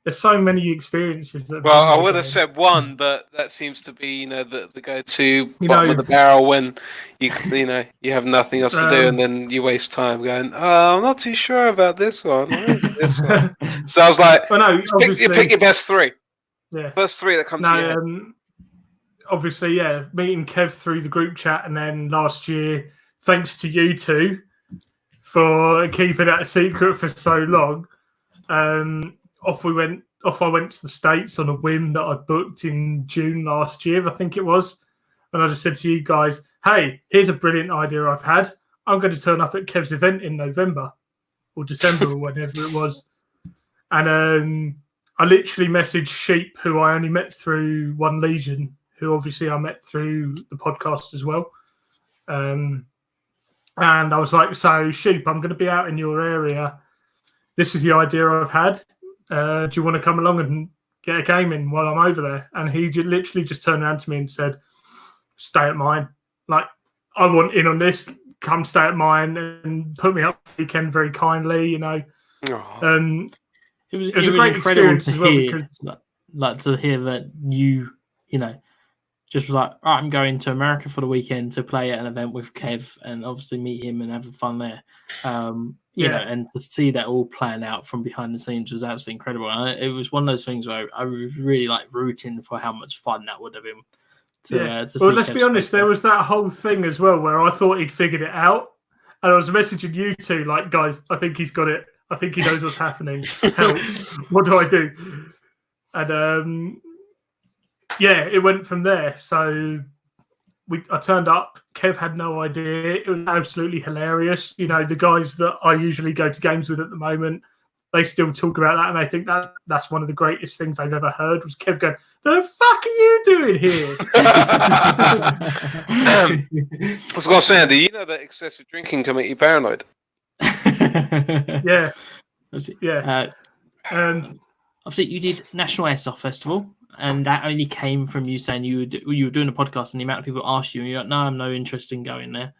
There's so many experiences. Well, I would have said 1, but that seems to be, you know, the go-to bottom of the barrel when you have nothing else to do, and then you waste time going, "Oh, I'm not too sure about this one." This one. So I was like, you pick your best 3. Yeah, first 3 that come to your head. Obviously, yeah, meeting Kev through the group chat, and then last year, thanks to you two for keeping that a secret for so long. Off I went to the States on a whim that I booked in June last year, I think it was. And I just said to you guys, hey, here's a brilliant idea I've had. I'm going to turn up at Kev's event in November or December or whatever it was. And I literally messaged Sheep, who I only met through One Legion, who obviously I met through the podcast as well. And I was like, so Sheep, I'm going to be out in your area. This is the idea I've had. Do you want to come along and get a game in while I'm over there? And he literally just turned around to me and said, stay at mine. Like, I want in on this. Come stay at mine and put me up the weekend very kindly, you know. It was a great experience as well. To hear that you know, just was like, right, I'm going to America for the weekend to play at an event with Kev and obviously meet him and have fun there. You know, and to see that all playing out from behind the scenes was absolutely incredible. And it was one of those things where I was really like rooting for how much fun that would have been. Well, let's be honest, there was that whole thing as well where I thought he'd figured it out. And I was messaging you two, like, guys, I think he's got it. I think he knows what's happening. Help. What do I do? And it went from there. So I turned up. Kev had no idea. It was absolutely hilarious. You know, the guys that I usually go to games with at the moment, they still talk about that, and I think that's one of the greatest things I've ever heard was Kev going, "The fuck are you doing here?" I was going to say, do you know that excessive drinking can make you paranoid? Yeah. Obviously, you did National Airsoft Festival. And that only came from you saying you were doing a podcast and the amount of people asked you, and you're like, no, I'm no interest in going there.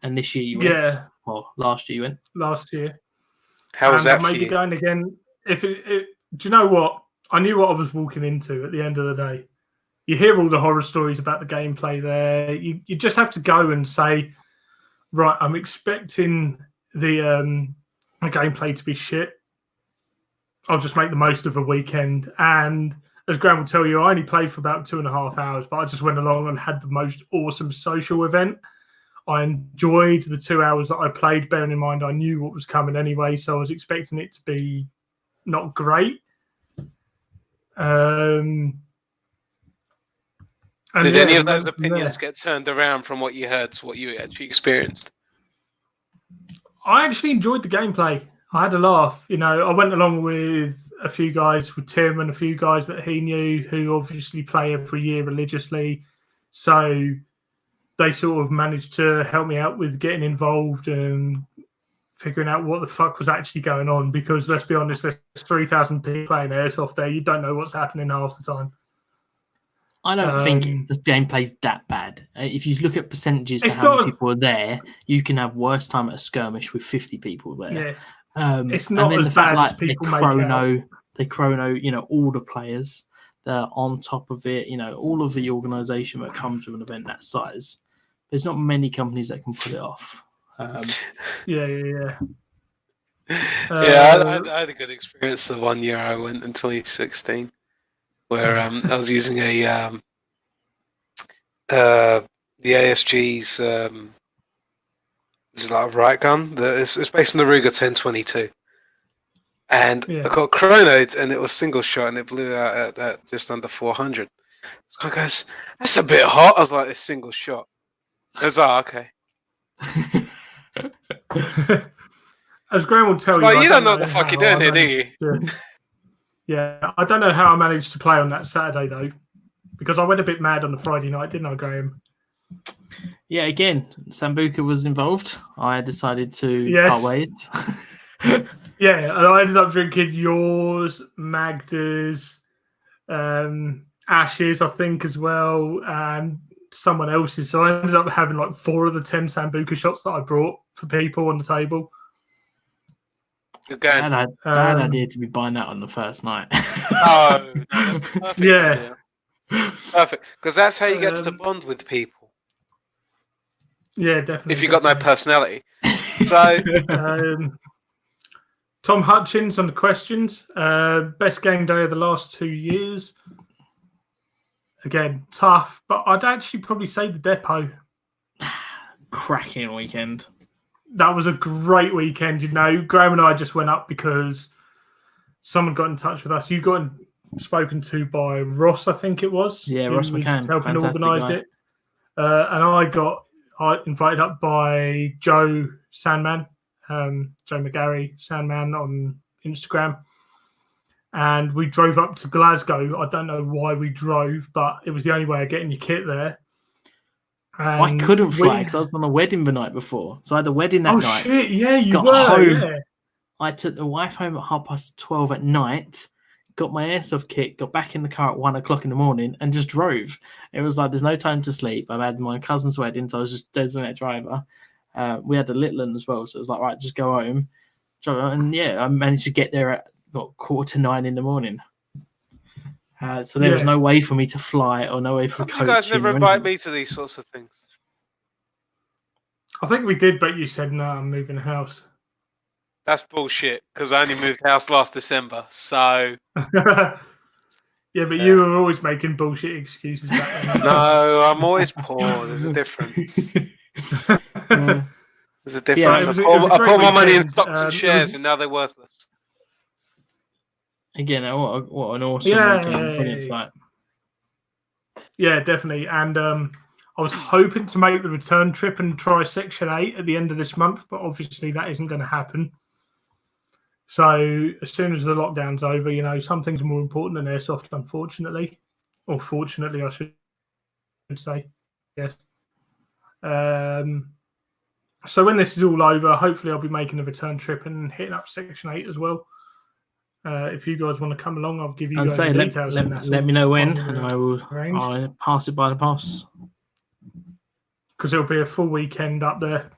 And this year you went. Yeah. Well, last year you went. Last year. How was that for maybe you? Going again. Do you know what? I knew what I was walking into at the end of the day. You hear all the horror stories about the gameplay there. You just have to go and say, right, I'm expecting the gameplay to be shit. I'll just make the most of a weekend. And as Graham will tell you, I only played for about 2.5 hours, but I just went along and had the most awesome social event. I enjoyed the 2 hours that I played, bearing in mind I knew what was coming anyway, so I was expecting it to be not great. Did any of those opinions get turned around from what you heard to what you actually experienced? I actually enjoyed the gameplay. I had a laugh. You know, I went along with a few guys, with Tim and a few guys that he knew who obviously play every year religiously. So they sort of managed to help me out with getting involved and figuring out what the fuck was actually going on. Because let's be honest, there's 3,000 people playing Airsoft there. You don't know what's happening half the time. I don't think the gameplay's that bad. If you look at percentages to how many people are there, you can have worse time at a skirmish with 50 people there. Yeah. It's not as bad as people make out. They chrono, you know, all the players. They're on top of it. You know, all of the organisation that comes with an event that size. There's not many companies that can pull it off. Yeah. I had a good experience the one year I went in 2016, where I was using the ASG's. This is like a riot gun. It's based on the Ruger 1022, and I got chronoed, and it was single shot, and it blew out at just under 400. So I goes, that's a bit hot. I was like, it's single shot. I was like, okay. As Graham will tell you, Like, you don't know what the fuck you're doing here, do you? Yeah, I don't know how I managed to play on that Saturday though, because I went a bit mad on the Friday night, didn't I, Graham? Yeah, again, Sambuca was involved. I decided to part ways. Yeah, and I ended up drinking yours, Magda's, Ash's, I think, as well, and someone else's. So I ended up having like 4 of the 10 Sambuca shots that I brought for people on the table. Bad idea to be buying that on the first night. No, that's perfect. Yeah. Perfect. Because that's how you get to bond with people. Yeah, definitely. If you've got no personality. So, Tom Hutchins on the questions. Best game day of the last 2 years. Again, tough, but I'd actually probably say the depot. Cracking weekend. That was a great weekend. You know, Graham and I just went up because someone got in touch with us. You got spoken to by Ross, I think it was. Yeah, Ross McCann. Helping organise it. And I got invited up by Joe Sandman, Joe McGarry Sandman on Instagram. And we drove up to Glasgow. I don't know why we drove, but it was the only way of getting your kit there. I couldn't fly because I was on a wedding the night before. So I had a wedding that night. Oh, shit. Yeah, you got were. Home. Yeah. I took the wife home at 12:30 at night, got my airsoft kit, got back in the car at 1 o'clock in the morning and just drove. It was like, there's no time to sleep. I've had my cousin's wedding, so I was just designated driver. We had a little one as well. So it was like, right, just go home. And yeah, I managed to get there at 9:15 in the morning. So there was no way for me to fly or no way for coaching. You guys never invite me to these sorts of things. I think we did, but you said, no, I'm moving house. That's bullshit, because I only moved house last December, so... Yeah, but you were always making bullshit excuses back then. No, I'm always poor. There's a difference. There's a difference. I put my money in stocks and shares, and now they're worthless. Again, what an awesome weekend. Yeah, definitely. And I was hoping to make the return trip and try Section 8 at the end of this month, but obviously that isn't going to happen. So as soon as the lockdown's over, you know, some things are more important than airsoft, unfortunately. Or fortunately, I should say. Yes. So when this is all over, hopefully I'll be making the return trip and hitting up Section 8 as well. If you guys want to come along, I'll give you guys the details. Let me know when, and I'll pass it by the post. Because it'll be a full weekend up there.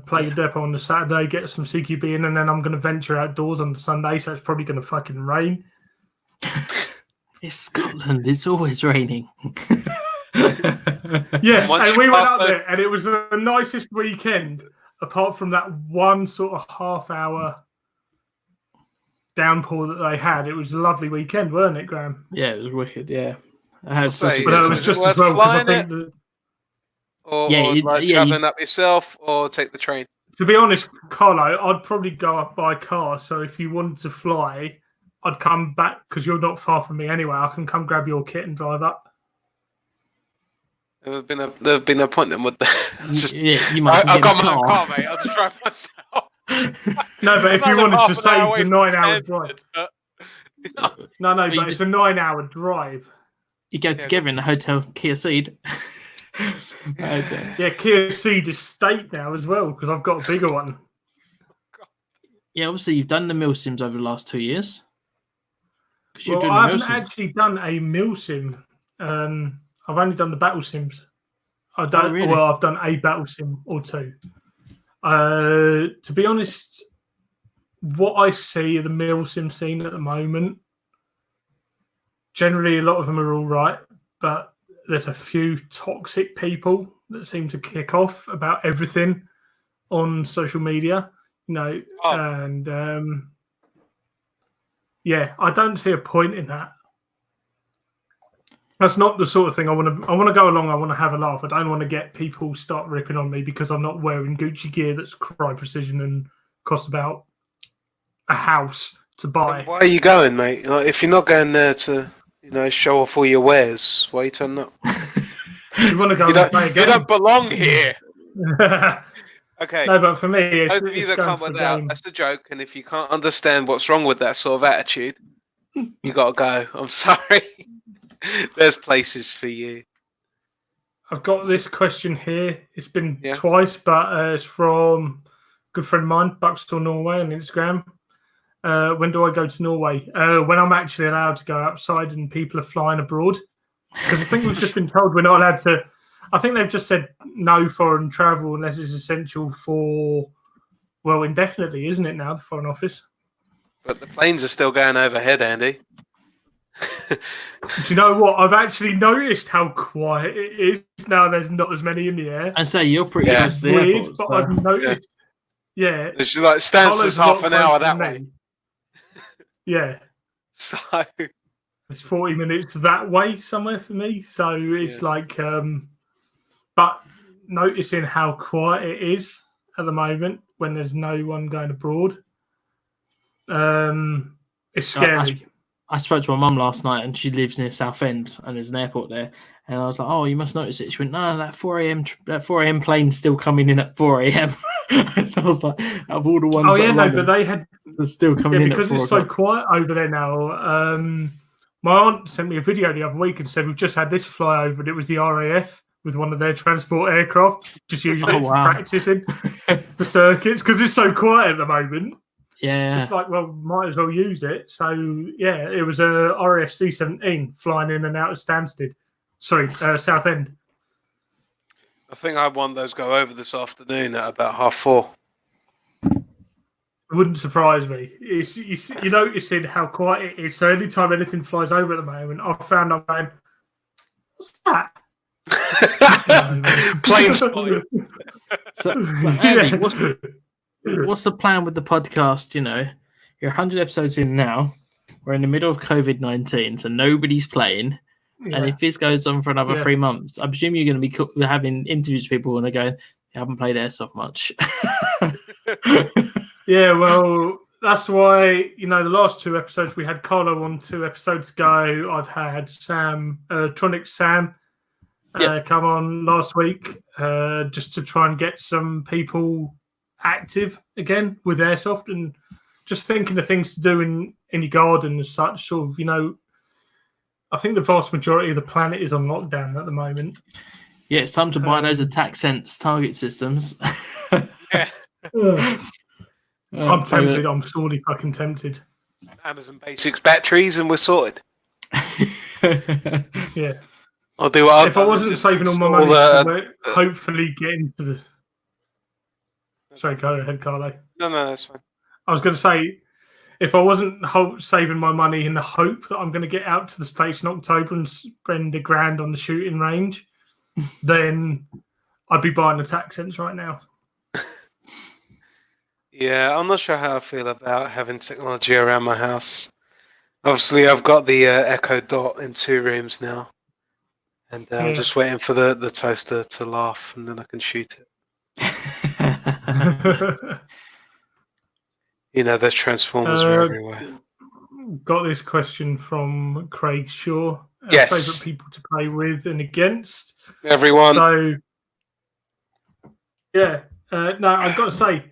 Play the depot on the Saturday, get some CQB in, and then I'm going to venture outdoors on the Sunday, so it's probably going to fucking rain. It's Scotland. It's always raining. Yeah, and we went up there, and it was the nicest weekend, apart from that one sort of half-hour downpour that they had. It was a lovely weekend, weren't it, Graham? Yeah, it was wicked. Yeah, but it was just as well because I think or traveling up yourself, or take the train. To be honest, Carlo, I'd probably go up by car. So if you wanted to fly, I'd come back because you're not far from me anyway. I can come grab your kit and drive up. There've been a point then with that. You might. I've got my own car, mate. I'll just drive myself. No, but if you wanted to save the 9-hour drive. No, but it's a 9-hour drive. You go together in the hotel Kia Ceed. Yeah, Kia Ceed Estate now as well, because I've got a bigger one. Yeah, obviously you've done the milsims over the last 2 years. Well, I haven't actually done a milsim. I've only done the battle sims. I've done a battle sim or two. To be honest, what I see of the milsim scene at the moment, generally a lot of them are all right, but there's a few toxic people that seem to kick off about everything on social media, and I don't see a point in that. That's not the sort of thing I want to go along. I want to have a laugh. I don't want to get people start ripping on me because I'm not wearing Gucci gear that's Crye Precision and costs about a house to buy. Why are you going, mate? Like, if you're not going there to, show off all your wares, why are you turning up? You want to go and play a game? You don't belong here. Okay. No, but for me, those of you that come with that, that's a joke. And if you can't understand what's wrong with that sort of attitude, you got to go. I'm sorry. There's places for you. I've got this question here. It's been twice, but it's from a good friend of mine, Buxton, Norway, on Instagram. When do I go to Norway? When I'm actually allowed to go outside and people are flying abroad. Because I think we've just been told we're not allowed to. I think they've just said no foreign travel unless it's essential for, indefinitely, isn't it now, the Foreign Office? But the planes are still going overhead, Andy. Do you know what? I've actually noticed how quiet it is now. There's not as many in the air. I say you're pretty close to the airport, but I've noticed. Yeah, it's like Stansted half an hour that way. Yeah, so it's 40 minutes that way somewhere for me. So it's like, but noticing how quiet it is at the moment when there's no one going abroad, it's scary. I spoke to my mum last night, and she lives near Southend, and there's an airport there. And I was like, "Oh, you must notice it." She went, "No, that 4 a.m. plane's still coming in at 4 a.m." And I was like, "Out of all the ones." Oh yeah, no, but they had still coming in because at 4 it's so quiet over there now. My aunt sent me a video the other week and said we've just had this fly over, and it was the RAF with one of their transport aircraft, just using it for practicing for circuits because it's so quiet at the moment. Yeah, it's like, might as well use it. So yeah, it was a RAF C-17 flying in and out of Stansted. Sorry, Southend. I think I had one of those go over this afternoon at about 4:30. It wouldn't surprise me. You're noticing how quiet it is. So anytime anything flies over at the moment, I've found I'm going, what's that? Plane spotting. So Andy, what's the plan with the podcast? You're 100 episodes in now. We're in the middle of COVID-19, so nobody's playing. Yeah. And if this goes on for another 3 months, I presume you're going to be having interviews with people and they're going, you haven't played Airsoft much. Yeah, well, that's why, the last 2 episodes we had Carlo on 2 episodes ago. I've had Sam, Tronic Sam, come on last week just to try and get some people active again with Airsoft and just thinking of things to do in your garden and such. Sort of, I think the vast majority of the planet is on lockdown at the moment. Yeah, it's time to buy those attack sense target systems. I'm tempted. I'm sorely fucking tempted. Amazon Basics batteries and we're sorted. Yeah. I'll do what if I wasn't saving all my money, hopefully get into the... Sorry, go ahead, Carlo. No, that's fine. I was going to say, if I wasn't saving my money in the hope that I'm going to get out to the States in October and spend $1,000 on the shooting range, then I'd be buying attack sense right now. Yeah, I'm not sure how I feel about having technology around my house. Obviously, I've got the Echo Dot in 2 rooms now. And I'm just waiting for the toaster to laugh and then I can shoot it. There's Transformers are everywhere. Got this question from Craig Shaw. Yes. Favorite people to play with and against. Everyone. So, no, I've got to say,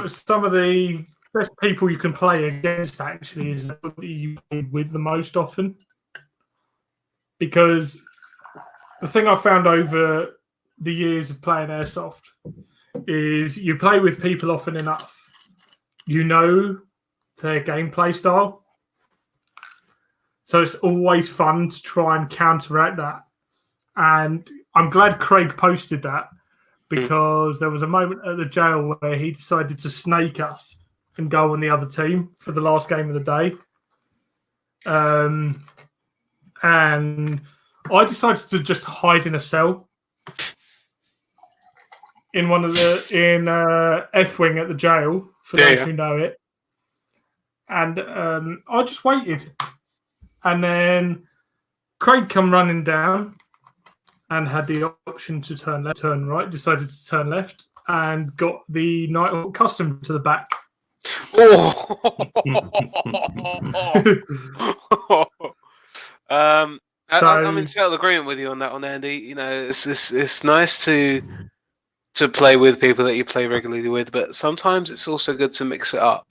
some of the best people you can play against actually is that you play with the most often. Because the thing I found over the years of playing Airsoft is you play with people often enough, their gameplay style. So it's always fun to try and counteract that. And I'm glad Craig posted that because there was a moment at the jail where he decided to snake us and go on the other team for the last game of the day. And I decided to just hide in a cell in one of the F wing at the jail for those who know it, and I just waited, and then Craig come running down and had the option to turn left, turn right, decided to turn left, and got the Nighthawk custom to the back. I'm in total agreement with you on that one, Andy. You know, it's nice to play with people that you play regularly with, but sometimes it's also good to mix it up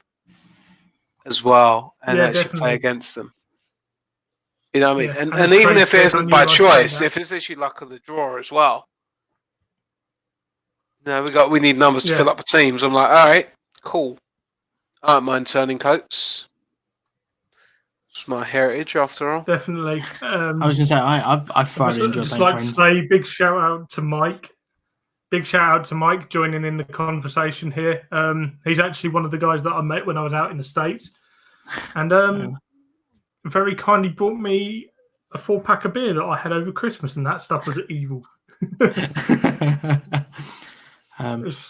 as well and actually play against them. You know what I mean? Yeah. And even if it isn't by choice, if it's actually luck of the draw as well. You know, we need numbers to fill up the teams. I'm like, all right, cool. I don't mind turning coats. It's my heritage, after all. Definitely. I was going to say, I've thoroughly enjoyed playing friends. Just like to say, big shout out to Mike. Big shout out to Mike joining in the conversation here. He's actually one of the guys that I met when I was out in the States. And very kindly brought me a 4-pack of beer that I had over Christmas, and that stuff was evil.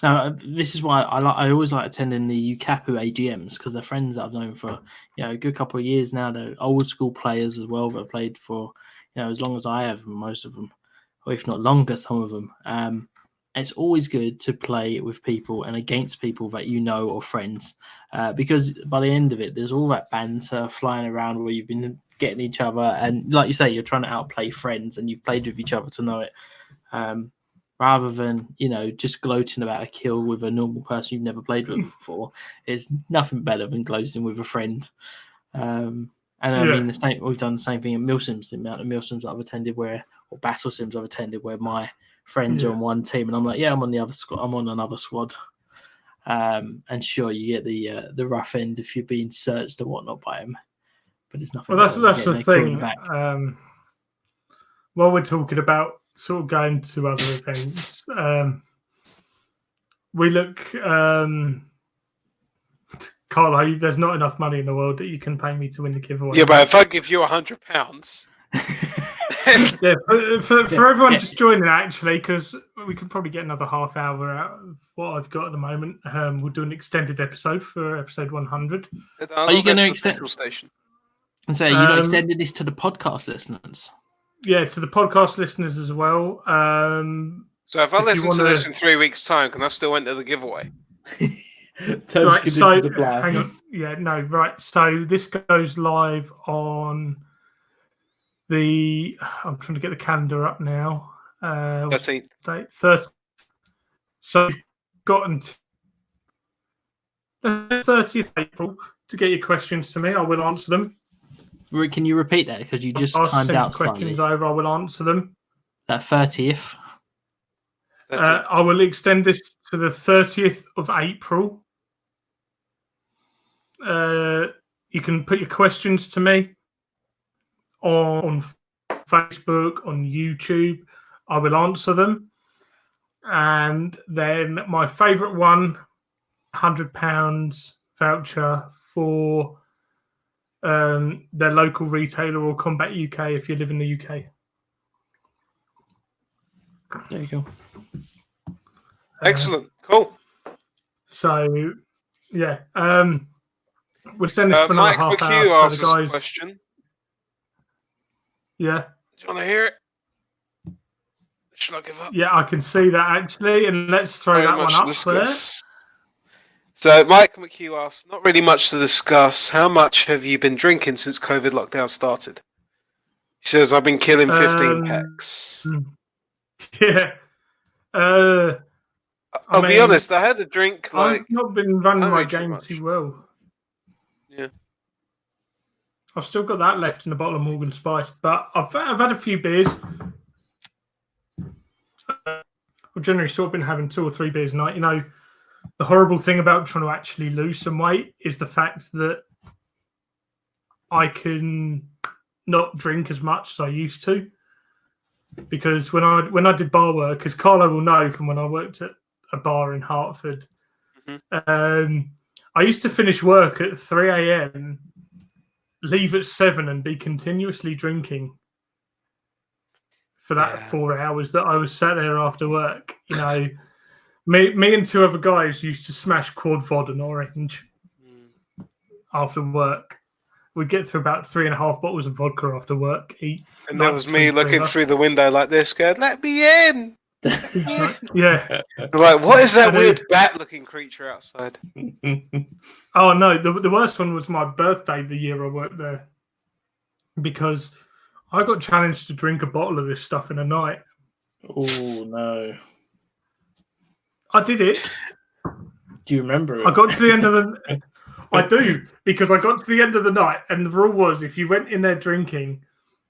Now, this is why I always like attending the UCAPU AGMs, because they're friends that I've known for a good couple of years now. They're old school players as well that have played for as long as I have, most of them, or if not longer, some of them. It's always good to play with people and against people that you know or friends, because by the end of it, there's all that banter flying around where you've been getting each other, and like you say, you're trying to outplay friends and you've played with each other to know it. Rather than, just gloating about a kill with a normal person you've never played with before. It's nothing better than gloating with a friend. I mean, we've done the same thing at Milsims, the amount of Milsims that I've attended or Battle Sims I've attended where my friends are on one team and I'm like, I'm on the other squad, I'm on another squad. And sure, you get the rough end if you're being searched and whatnot by them. But it's nothing. Well, that's the thing. While we're talking about sort of going to other events, we look, Carlo, there's not enough money in the world that you can pay me to win the giveaway. Yeah, but if I give you £100, for everyone just joining, actually, because we could probably get another half hour out of what I've got at the moment. We'll do an extended episode for episode 100. Are you going to extend? And say you're not extending this to the podcast listeners. Yeah, to the podcast listeners as well. So if I listen to this in 3 weeks' time, can I still enter the giveaway? Right, so hang on. Yeah, no, right. So this goes live on I'm trying to get the calendar up now. 13th. 30th. So you've got until the 30th April to get your questions to me. I will answer them. Can you repeat that? Because you just timed out slightly. Questions over, I will answer them. That 30th. I will extend this to the 30th of April. You can put your questions to me on Facebook, on YouTube. I will answer them. And then my favourite one, £100 voucher for their local retailer or Combat UK if you live in the UK. There you go. Excellent. Cool. So, yeah. We'll send this for another half Mike hour. McHugh asked us a question. Yeah. Do you want to hear it? Should I give up? Yeah, I can see that actually. And let's throw that one up there. So Mike McHugh asks, not really much to discuss. How much have you been drinking since COVID lockdown started? He says, I've been killing 15 packs. Yeah. I'll be honest, I had a drink I've not been running my game too well. Yeah. I've still got that left in the bottle of Morgan Spice, but I've had a few beers. I've generally sort of been having 2 or 3 beers a night. The horrible thing about trying to actually lose some weight is the fact that I can not drink as much as I used to. Because when I did bar work, because Carlo will know from when I worked at a bar in Hertford, I used to finish work at 3 a.m., leave at 7 and be continuously drinking for that 4 hours that I was sat there after work. You know, me and two other guys used to smash quad vod and orange after work. We'd get through about 3.5 bottles of vodka after work. And there was me looking through the window like this, going, "Let me in." Yeah. Like, what is that weird bat-looking creature outside? Oh no, the worst one was my birthday the year I worked there, because I got challenged to drink a bottle of this stuff in a night. Oh no! I did it. Do you remember it? I got to the end of the. I do, because I got to the end of the night, and the rule was if you went in there drinking,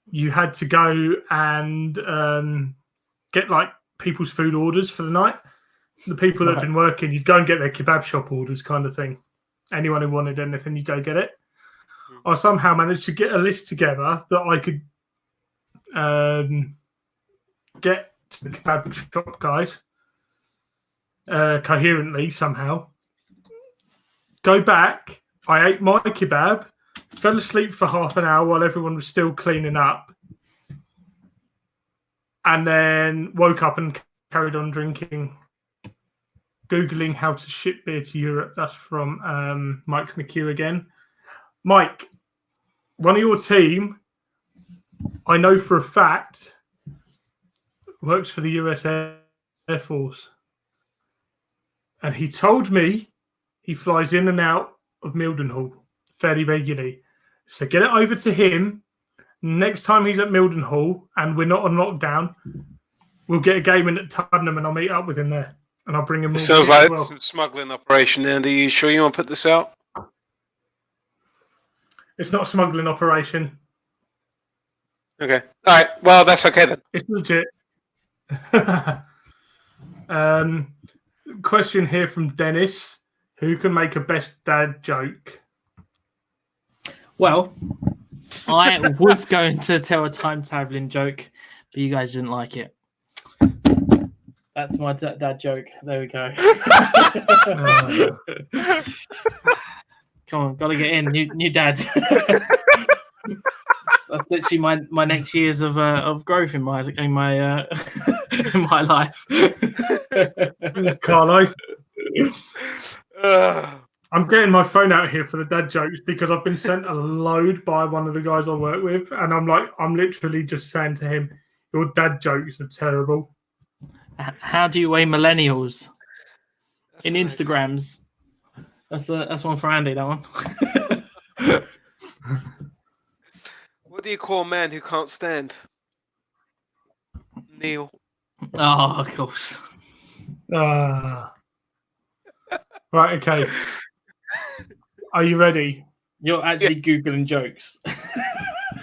you had to go and get like people's food orders for the night. The people that had been working, you'd go and get their kebab shop orders, kind of thing. Anyone who wanted anything, you go get it. I somehow managed to get a list together that I could get to the kebab shop guys coherently somehow. Go back. I ate my kebab, fell asleep for half an hour while everyone was still cleaning up, and then woke up and carried on drinking. Googling how to ship beer to Europe. That's from Mike McHugh again. Mike, one of your team, I know for a fact, works for the US Air Force. And he told me he flies in and out of Mildenhall fairly regularly. So get it over to him. Next time he's at Mildenhall and we're not on lockdown, we'll get a game in at Tottenham and I'll meet up with him there. And I'll bring him. It sounds like some smuggling operation. And are you sure you want to put this out? It's not a smuggling operation. Okay. All right. Well, that's okay then. It's legit. Question here from Dennis. Who can make a best dad joke? Well, I was going to tell a time traveling joke, but you guys didn't like it. That's my dad joke. There we go. Come on, gotta get in. New dad. That's literally my next years of growth in my in my life. Carlo. I'm getting my phone out here for the dad jokes because I've been sent a load by one of the guys I work with, and I'm literally just saying to him, "Your dad jokes are terrible." How do you weigh millennials in Instagrams? That's one for Andy. That one. What do you call a man who can't stand? Neil. Oh, of course. Right. Okay. Are you ready? You're actually Googling jokes.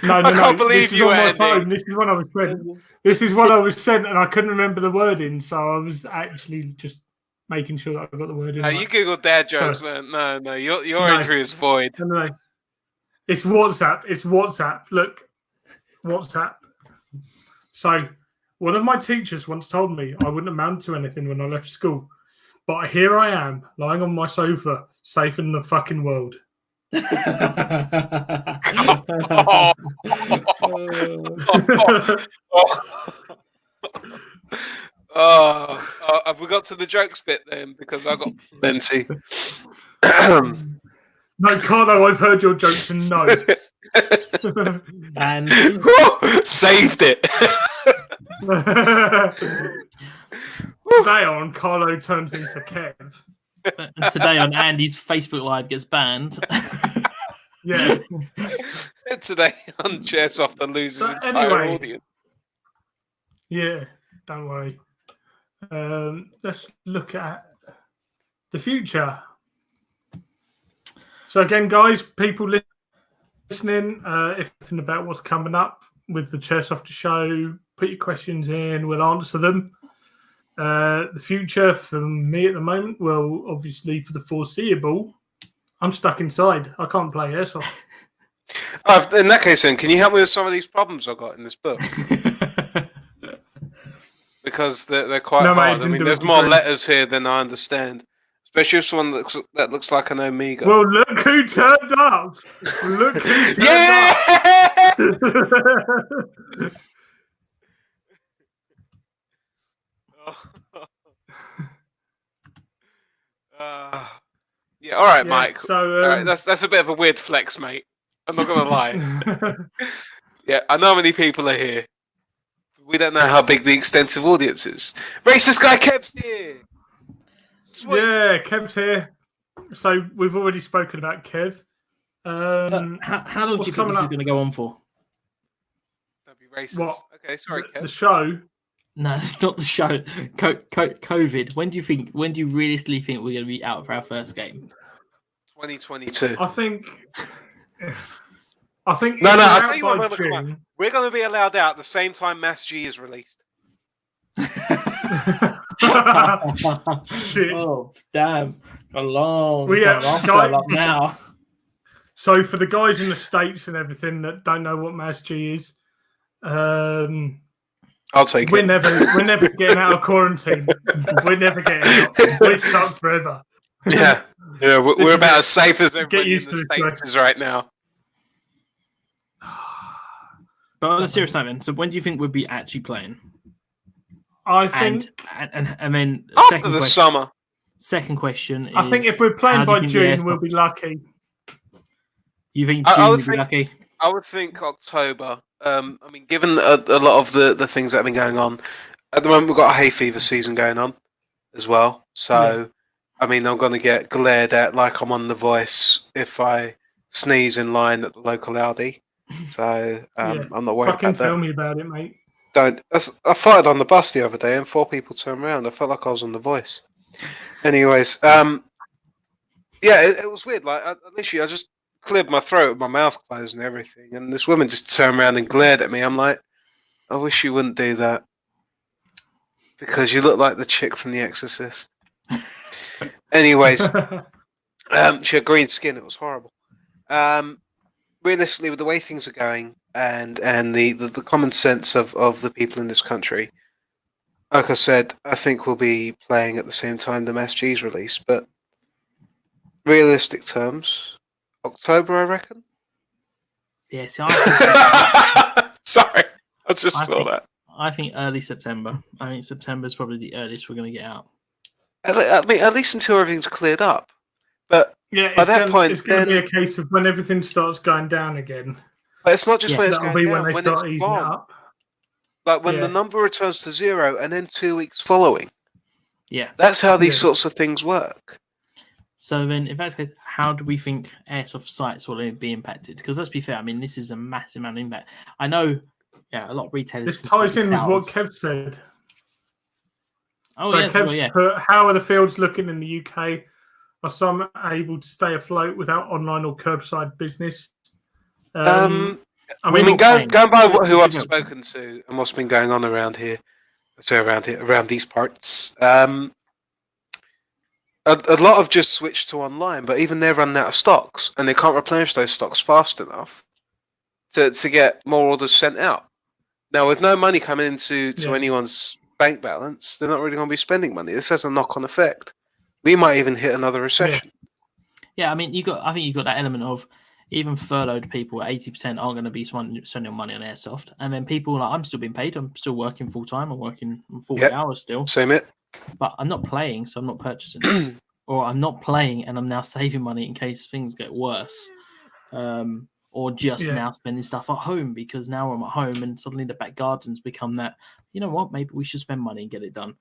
No. I can't believe you, Andy. This is what I was sent. This is what I was sent, and I couldn't remember the wording, so I was actually just making sure that I got the wording. No, right. you Googled dad jokes, man. No. Your entry is void. No. It's WhatsApp. Look, WhatsApp. So, one of my teachers once told me I wouldn't amount to anything when I left school, but here I am, lying on my sofa, safe in the fucking world. Have we got to the jokes bit then? Because I got plenty. No, Carlo, I've heard your jokes and no. And saved it. Today on Carlo turns into Kev. And today on Andy's Facebook Live gets banned. Yeah. Today on Chairsofter loses entire audience. Yeah, don't worry. Let's look at the future. So again, guys, people listening, if anything about what's coming up with the Chairsofter Show, put your questions in. We'll answer them. The future for me at the moment, well, obviously for the foreseeable, I'm stuck inside. I can't play Airsoft. In that case, then, can you help me with some of these problems I got in this book? Because they're quite hard. I mean, there's more letters here than I understand. Especially this one that looks like an Omega. Well, look who turned up! Look who turned up! Yeah, all right, Yeah, Mike. so, all right, that's a bit of a weird flex, mate. I'm not gonna lie. Yeah, I know how many people are here. We don't know how big the extensive audience is. Racist guy Kev's here. Sweet. Yeah, Kev's here. So we've already spoken about Kev. So how long do you think this is going to go on for? Don't be racist. What? Okay, sorry, Kev. The show? No, it's not the show. COVID. When do you realistically think we're going to be out for our first game? 2022. I think. No. I'll tell you what. We're going to be allowed out the same time Mass G is released. Shit. Oh, damn. A long time off now. So for the guys in the States and everything that don't know what Mass G is, I'll take we're never getting out of quarantine. We're never getting out. We're stuck forever. Yeah. We're about as safe as everybody in the States is right now. But on a serious note, then, so when do you think we'll be actually playing? I think, and then after the summer. Second question is, I think if we're playing by June, we'll be lucky. You think June will be lucky? I would think October. I mean, given a lot of the things that have been going on, at the moment we've got a hay fever season going on as well. So, I mean, I'm going to get glared at like I'm on The Voice if I sneeze in line at the local Aldi. So, I'm not worried about that. Tell me about it, mate. Don't. I fired on the bus the other day and 4 people turned around. I felt like I was on The Voice. Anyways, yeah, it was weird. Like, literally, I just cleared my throat with my mouth closed and everything, and this woman just turned around and glared at me. I'm like, I wish you wouldn't do that because you look like the chick from The Exorcist. Anyways, she had green skin. It was horrible. Realistically, with the way things are going and the common sense of the people in this country, like I said, I think we'll be playing at the same time the Mass G's release. But realistic terms, October, I reckon. Yeah, sorry, I just saw that. I think early September. I think September is probably the earliest we're going to get out. I mean, at least until everything's cleared up. But yeah, by that point, it's going to be a case of when everything starts going down again. But it's not just when it's going down, when they start easing up. Like when the number returns to 0 and then 2 weeks following. Yeah. That's how these sorts of things work. So then, if that's the case, how do we think airsoft sites will be impacted? Because let's be fair, I mean, this is a massive amount of impact. I know, a lot of retailers... This ties in with what Kev said. Oh, so yes, Kev's put, how are the fields looking in the UK? Are some able to stay afloat without online or curbside business? I mean, going by who I've spoken to and what's been going on around here, around these parts, a lot have just switched to online, but even they're running out of stocks, and they can't replenish those stocks fast enough to get more orders sent out. Now, with no money coming into anyone's bank balance, they're not really going to be spending money. This has a knock-on effect. We might even hit another recession. Yeah, I mean, I think you've got that element of even furloughed people, 80% aren't going to be spending money on airsoft. And then people like, I'm still being paid. I'm still working full time. I'm working 40 hours still. Same it. But I'm not playing, so I'm not purchasing. Or I'm not playing and I'm now saving money in case things get worse. Or just now spending stuff at home because now I'm at home and suddenly the back garden's become that, you know what, maybe we should spend money and get it done.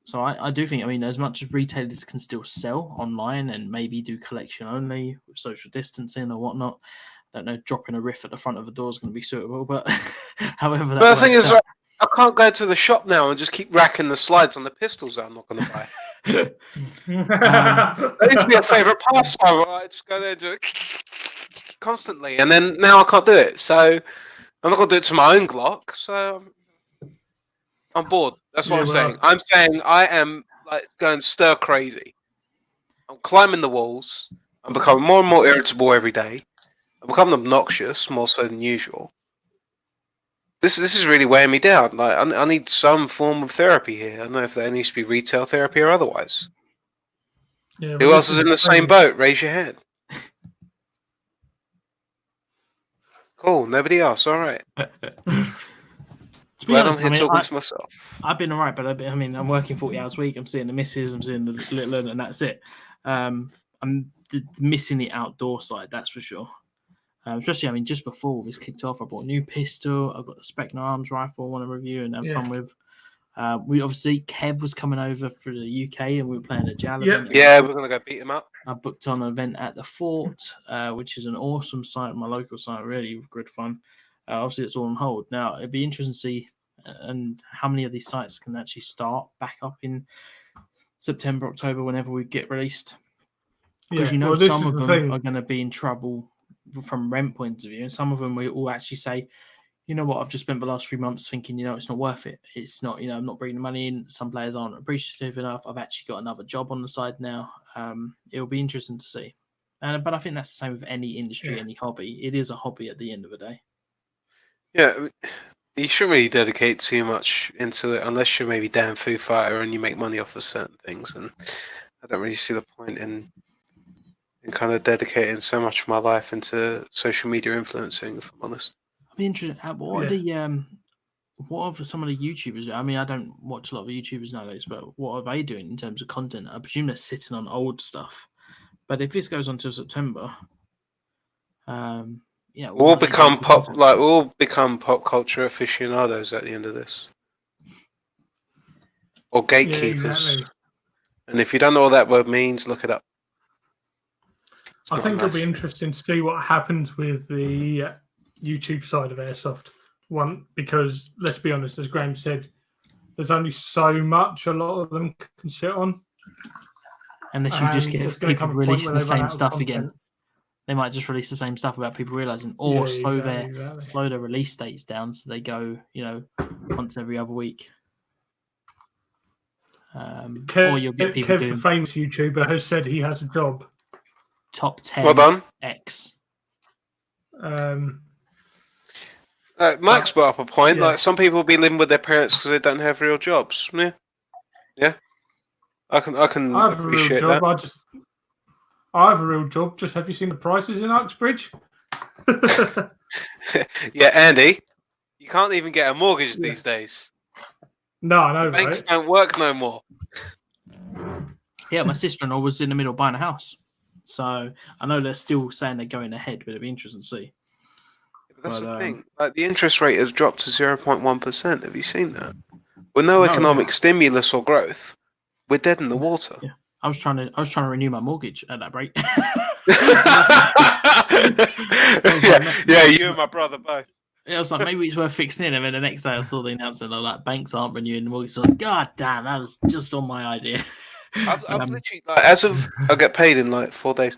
So I do think, I mean, as much as retailers can still sell online and maybe do collection only with social distancing or whatnot, I don't know, dropping a riff at the front of the door is going to be suitable, but however that But the thing is, I can't go to the shop now and just keep racking the slides on the pistols that I'm not going to buy. That used to be a favourite pastime. I just go there and do it constantly, and then now I can't do it. So I'm not going to do it to my own Glock, so I'm bored. That's what I'm saying. I'm saying I am like going stir crazy. I'm climbing the walls. I'm becoming more and more irritable every day. I'm becoming obnoxious, more so than usual. This is really weighing me down. Like I need some form of therapy here. I don't know if that needs to be retail therapy or otherwise. Yeah, who else is in the same boat? Raise your hand. Cool. Nobody else. All right. To be Glad honest, I'm here talking to myself. I've been all right, but I'm working 40 hours a week. I'm seeing the missus, I'm seeing the little one, and that's it. I'm missing the outdoor side, that's for sure. Especially, just before this kicked off, I bought a new pistol. I've got the Spectre arms rifle I want to review and have fun with. We obviously, Kev was coming over for the UK and we were playing a JAL event. Yeah, we're going to go beat him up. I booked on an event at the Fort, which is an awesome site, my local site, really good fun. Obviously, it's all on hold. Now, it'd be interesting to see and how many of these sites can actually start back up in September, October, whenever we get released. Because some of them are going to be in trouble from rent point of view, and some of them we all actually say, you know what, I've just spent the last 3 months thinking, it's not worth it. It's not, I'm not bringing the money in. Some players aren't appreciative enough. I've actually got another job on the side now. It'll be interesting to see. But I think that's the same with any industry, any hobby. It is a hobby at the end of the day. Yeah, you shouldn't really dedicate too much into it unless you're maybe Dan Foo Fighter and you make money off of certain things. And I don't really see the point in kind of dedicating so much of my life into social media influencing, if I'm honest. I'd be interested. What are some of the YouTubers? I don't watch a lot of YouTubers nowadays, but what are they doing in terms of content? I presume they're sitting on old stuff. But if this goes on till September, we'll become pop culture aficionados at the end of this, or gatekeepers. Yeah, exactly. And if you don't know what that word means, look it up. I think it'll be interesting to see what happens with the YouTube side of Airsoft. Because let's be honest, as Graham said, there's only so much a lot of them can sit on. Unless you just get people releasing the same stuff again. They might just release the same stuff without people realizing, or slow their release dates down so they go, once every other week. Or you'll get people Kev, the famous YouTuber, has said he has a job. Top 10 well done. X. Mike's brought up a point. Like, some people will be living with their parents because they don't have real jobs. Yeah. I can appreciate that. I have a real job. Just have you seen the prices in Uxbridge? Yeah, Andy, you can't even get a mortgage these days. No, I know. Banks don't work no more. Yeah, my sister-in-law was in the middle of buying a house. So I know they're still saying they're going ahead, but it'll be interesting to see. That's the thing. Like, the interest rate has dropped to 0.1%. Have you seen that? With no economic stimulus or growth, we're dead in the water. Yeah. I was trying to renew my mortgage at that rate. Yeah, you and my brother both. I was like, maybe it's worth fixing it. And then the next day I saw the announcement of like banks aren't renewing the mortgage. So I was like, God damn, that was just on my idea. I've literally, I get paid in like 4 days.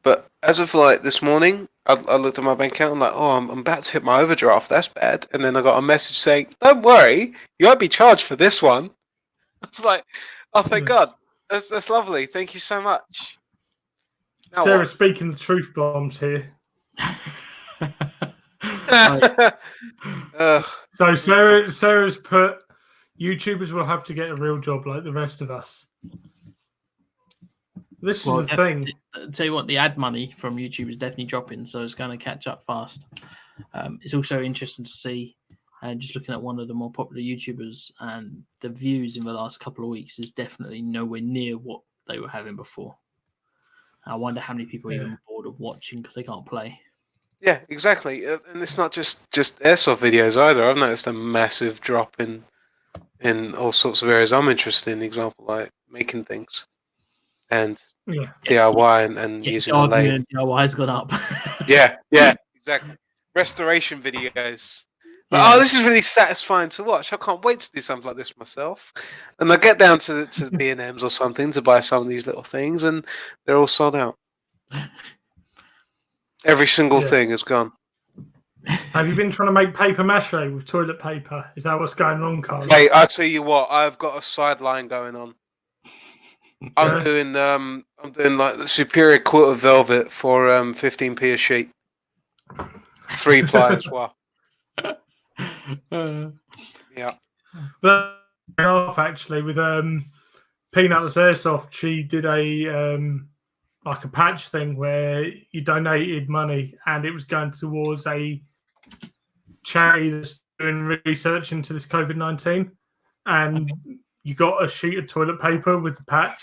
But as of like this morning, I looked at my bank account. I'm like, I'm about to hit my overdraft. That's bad. And then I got a message saying, don't worry, you won't be charged for this one. I was like, oh, thank God. That's lovely. Thank you so much. Now Sarah's speaking the truth bombs here. So Sarah's put, YouTubers will have to get a real job like the rest of us. This is the thing. I'll tell you what, the ad money from YouTube is definitely dropping, so it's going to catch up fast. It's also interesting to see, and just looking at one of the more popular YouTubers, and the views in the last couple of weeks is definitely nowhere near what they were having before. I wonder how many people are even bored of watching because they can't play. Yeah, exactly. And it's not just airsoft videos either. I've noticed a massive drop in all sorts of areas I'm interested in. Example, like making things and DIY and using the lathe. DIY's gone up. yeah, exactly. Restoration videos. Like, this is really satisfying to watch. I can't wait to do something like this myself. And I get down to B&M's or something to buy some of these little things, and they're all sold out. Every single thing is gone. Have you been trying to make paper mache with toilet paper? Is that what's going on, Carlo? Hey, I tell you what, I've got a sideline going on. I'm doing like the superior quarter velvet for 15p a sheet. 3-ply as well. Yeah. But actually, with Peanuts Airsoft, she did a like a patch thing where you donated money and it was going towards a charity that's doing research into this COVID-19, and you got a sheet of toilet paper with the patch,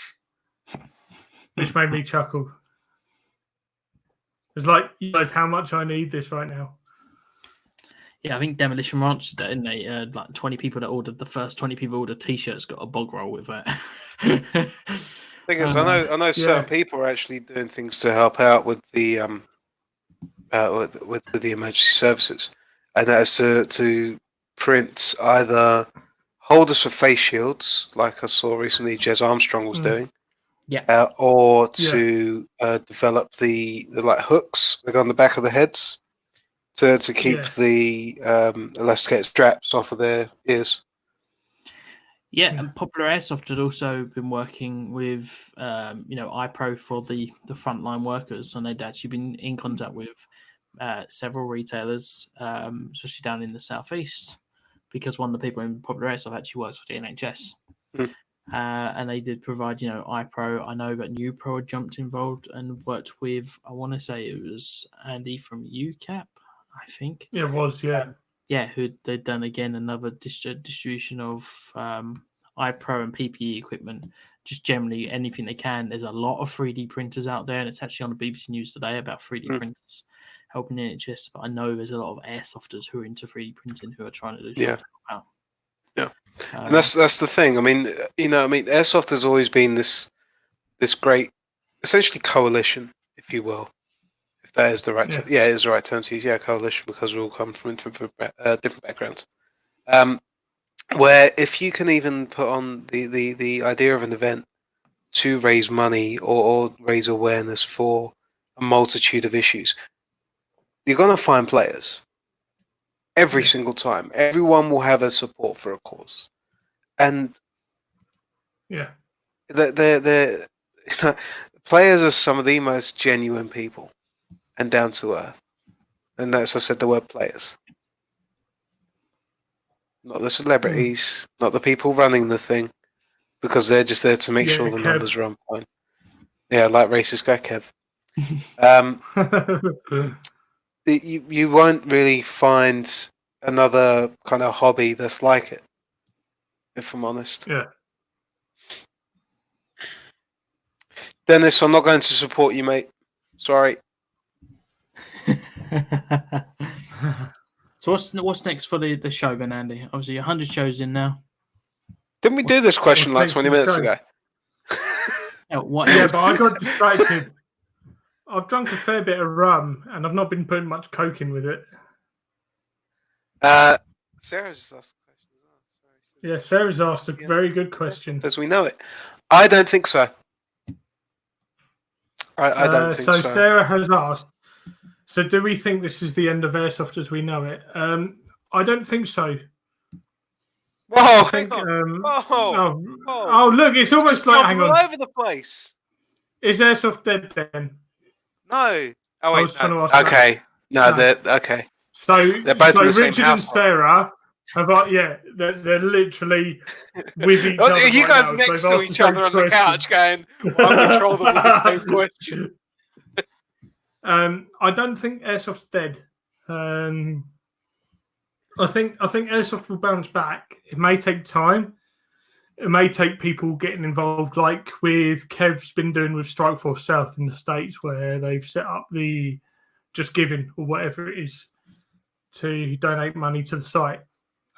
which made me chuckle. It's like, you guys, how much I need this right now. Yeah, I think Demolition Ranch did that, didn't they? Like 20 people that ordered the first 20 people ordered T-shirts got a bog roll with it. Thing is, I know certain people are actually doing things to help out with the with the emergency services, and that is to print either holders for face shields, like I saw recently Jez Armstrong was doing, or to develop the like hooks that go on the back of the heads to keep the elasticated straps off of their ears. Yeah, and Popular Airsoft had also been working with, iPro for the frontline workers, and they'd actually been in contact with several retailers, especially down in the southeast, because one of the people in Popular Airsoft actually works for the NHS, and they did provide, iPro. I know that NewPro had jumped involved and worked with. I want to say it was Andy from UCAP, I think. Yeah, it was, who they'd done again another distribution of iPro and PPE equipment, just generally anything they can. There's a lot of 3D printers out there, and it's actually on the BBC News today about 3D printers helping the NHS. But I know there's a lot of airsofters who are into 3D printing who are trying to do stuff to help out. Yeah, and that's the thing. I mean, airsoft has always been this great, essentially coalition, if you will. That is the right term. Yeah, it is the right term to use. Yeah, coalition, because we all come from different backgrounds. Where if you can even put on the idea of an event to raise money or raise awareness for a multitude of issues, you're going to find players every single time. Everyone will have a support for a cause, and they're players are some of the most genuine people and down to earth. And that's, I said, the word players. Not the celebrities, not the people running the thing, because they're just there to make sure the numbers are on point. Yeah, like racist guy Kev. You won't really find another kind of hobby that's like it, if I'm honest. Yeah. Dennis, I'm not going to support you, mate. Sorry. So what's next for the show then, Andy? Obviously 100 shows in now. Didn't we do this question like 20 minutes ago? Yeah, but I got distracted. I've drunk a fair bit of rum, and I've not been putting much coke in with it. Sarah's just asked the question as well. Yeah, Sarah's asked a very good question. As we know it. I don't think so. I don't think so. So Sarah has asked, so do we think this is the end of Airsoft as we know it? I don't think so. Whoa! Oh, look, it's almost like, hang on. All over the place. Is Airsoft dead then? No. Oh, wait. Okay. No, they're okay. So they're both in the same Richard house. And Sarah they're literally with each other. You guys now, next to each other on the couch going, I'll control them with the same question. I don't think Airsoft's dead. I think Airsoft will bounce back. It may take time. It may take people getting involved, like with Kev's been doing with Strikeforce South in the States, where they've set up the Just Giving or whatever it is to donate money to the site.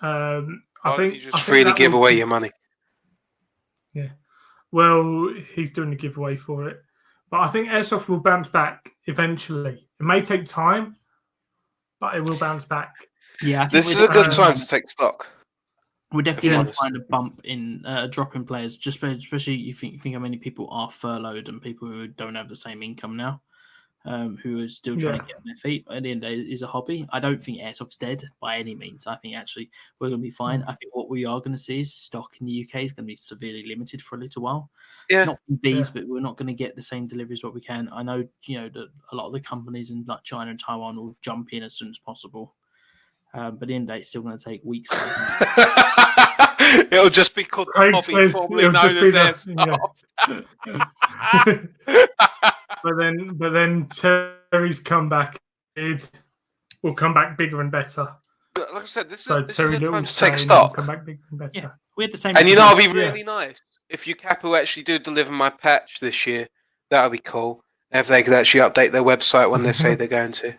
I think you just freely give away your money. Yeah. Well, he's doing a giveaway for it. But I think Airsoft will bounce back eventually. It may take time, but it will bounce back. Yeah, this is a good time to take stock. We're definitely going to find a bump in drop in players, especially you think how many people are furloughed and people who don't have the same income now, who are still trying to get on their feet. At the end of the day, it's a hobby. I don't think Airsoft's dead by any means. I think actually we're going to be fine. I think what we are going to see is stock in the UK is going to be severely limited for a little while. Yeah, not these, but we're not going to get the same deliveries what we can. I know, that a lot of the companies in like China and Taiwan will jump in as soon as possible. But at the end of the day, it's still going to take weeks. It'll just be called the hobby, formerly known as Airsoft. But then Terry's comeback will come back bigger and better. like I said, this is a Terry time Little's to take saying stock. Come back bigger and better. Yeah. We had the same. And you know, it'll be really nice if Capo actually do deliver my patch this year. That would be cool. If they could actually update their website when they say they're going to.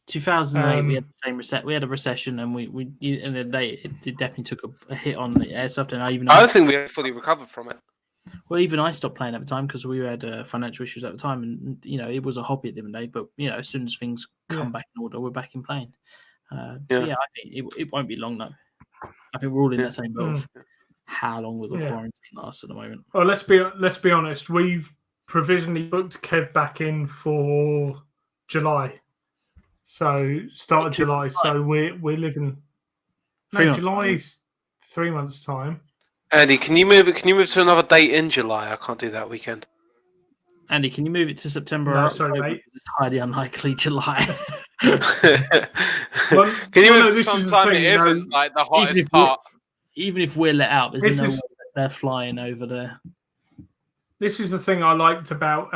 2008, we had the same reset. We had a recession, and we in the day it definitely took a hit on the airsoft. And I don't think we fully recovered from it. Well, even I stopped playing at the time because we had financial issues at the time, and it was a hobby at the end of the day. But as soon as things come back in order, we're back in playing. I think it won't be long though. I think we're all in that same boat. Of how long will the quarantine last at the moment? Well, let's be honest. We've provisionally booked Kev back in for July. So start of July. So we're living. July is 3 months' time. Andy, can you move it? Can you move to another date in July? I can't do that weekend. Andy, can you move it to September? No, sorry, mate. It's highly unlikely July. Can you move to sometime it isn't like the hottest part? Even if we're let out, there's no way that they're flying over there. This is the thing I liked about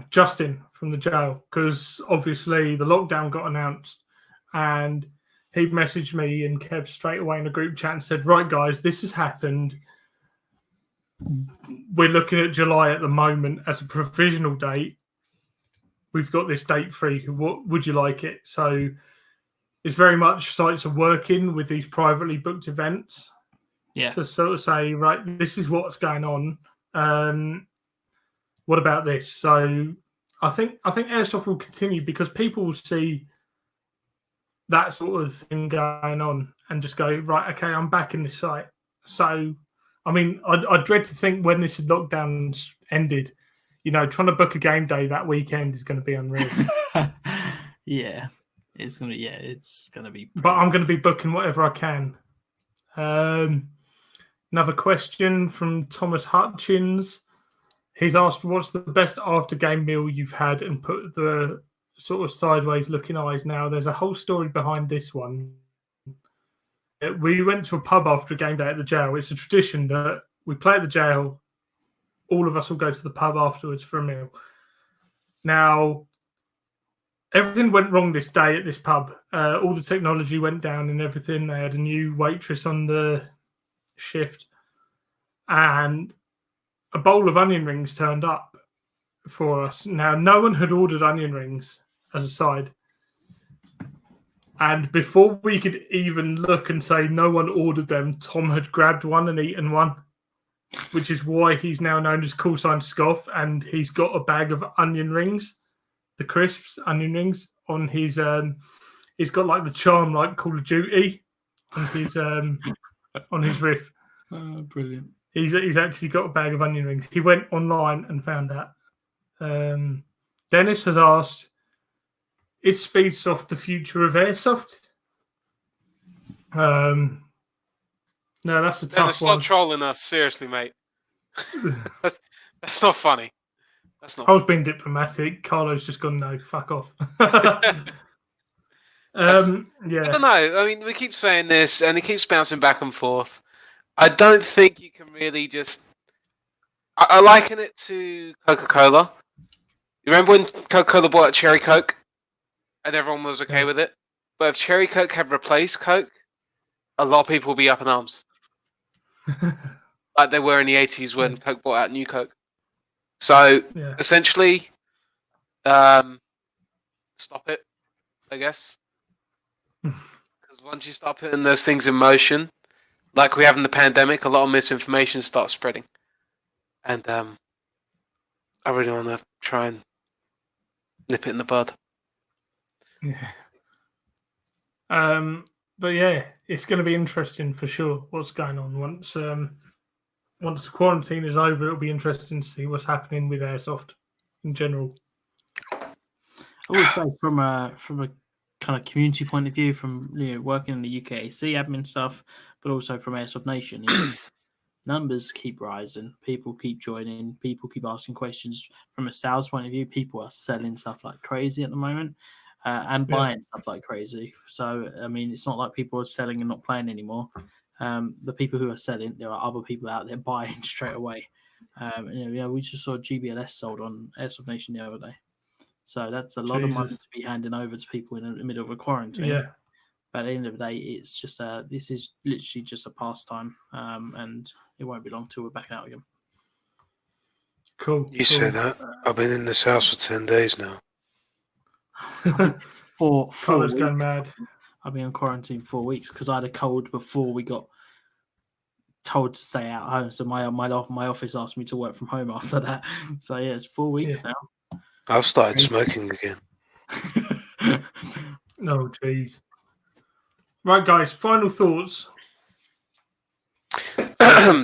Justin from the jail, because obviously the lockdown got announced and he messaged me and Kev straight away in a group chat and said, right, guys, this has happened. We're looking at July at the moment as a provisional date. We've got this date free. What would you like it? So it's very much sites are working with these privately booked events. Yeah. To sort of say, right, this is what's going on. What about this? So I think Airsoft will continue because people will see that sort of thing going on and just go, right, okay, I'm back in this site. So, I mean, I dread to think when this lockdown's ended, trying to book a game day that weekend is going to be unreal. Yeah, it's going to be. But I'm going to be booking whatever I can. Another question from Thomas Hutchins. He's asked, what's the best after-game meal you've had, and put the sort of sideways looking eyes. Now, there's a whole story behind this one. We went to a pub after a game day at the jail. It's a tradition that we play at the jail. All of us will go to the pub afterwards for a meal. Now, everything went wrong this day at this pub. All the technology went down and everything. They had a new waitress on the shift. And a bowl of onion rings turned up for us. Now, no one had ordered onion rings as a side. And before we could even look and say no one ordered them, Tom had grabbed one and eaten one, which is why he's now known as Call Sign Scoff. And he's got a bag of onion rings, the crisps onion rings on his. He's got like the charm like Call of Duty on his riff. Oh, brilliant! He's actually got a bag of onion rings. He went online and found that. Dennis has asked, is Speedsoft the future of Airsoft? No, that's a tough one. Stop trolling us, seriously, mate. that's not funny. That's not. I was being diplomatic. Carlo's just gone, no, fuck off. Yeah. I don't know. I mean, we keep saying this, and it keeps bouncing back and forth. I don't think you can really just. I liken it to Coca-Cola. You remember when Coca-Cola bought out Cherry Coke, and everyone was okay with it? But if Cherry Coke had replaced Coke, a lot of people would be up in arms, like they were in the 80s when Coke bought out New Coke. So essentially, stop it, I guess. Because once you start putting those things in motion, like we have in the pandemic, a lot of misinformation starts spreading. And I really want to try and nip it in the bud. Yeah. But yeah, it's going to be interesting for sure what's going on. Once the quarantine is over, it'll be interesting to see what's happening with Airsoft in general. I would say from a kind of community point of view, from working in the UKAC admin stuff, but also from Airsoft Nation, numbers keep rising, people keep joining, people keep asking questions. From a sales point of view, people are selling stuff like crazy at the moment, and buying stuff like crazy. So I mean, it's not like people are selling and not playing anymore. The people who are selling, there are other people out there buying straight away. We just saw GBLS sold on Airsoft Nation the other day. So that's a lot of money to be handing over to people in the middle of a quarantine. Yeah. But at the end of the day, it's just this is literally just a pastime, and it won't be long till we're back out again. Cool. You say that. I've been in this house for 10 days now. For 4 weeks. Going mad. I've been in quarantine 4 weeks because I had a cold before we got told to stay at home. So my office asked me to work from home after that. So yeah, it's 4 weeks now. I've started smoking again. No, jeez. Right, guys. Final thoughts.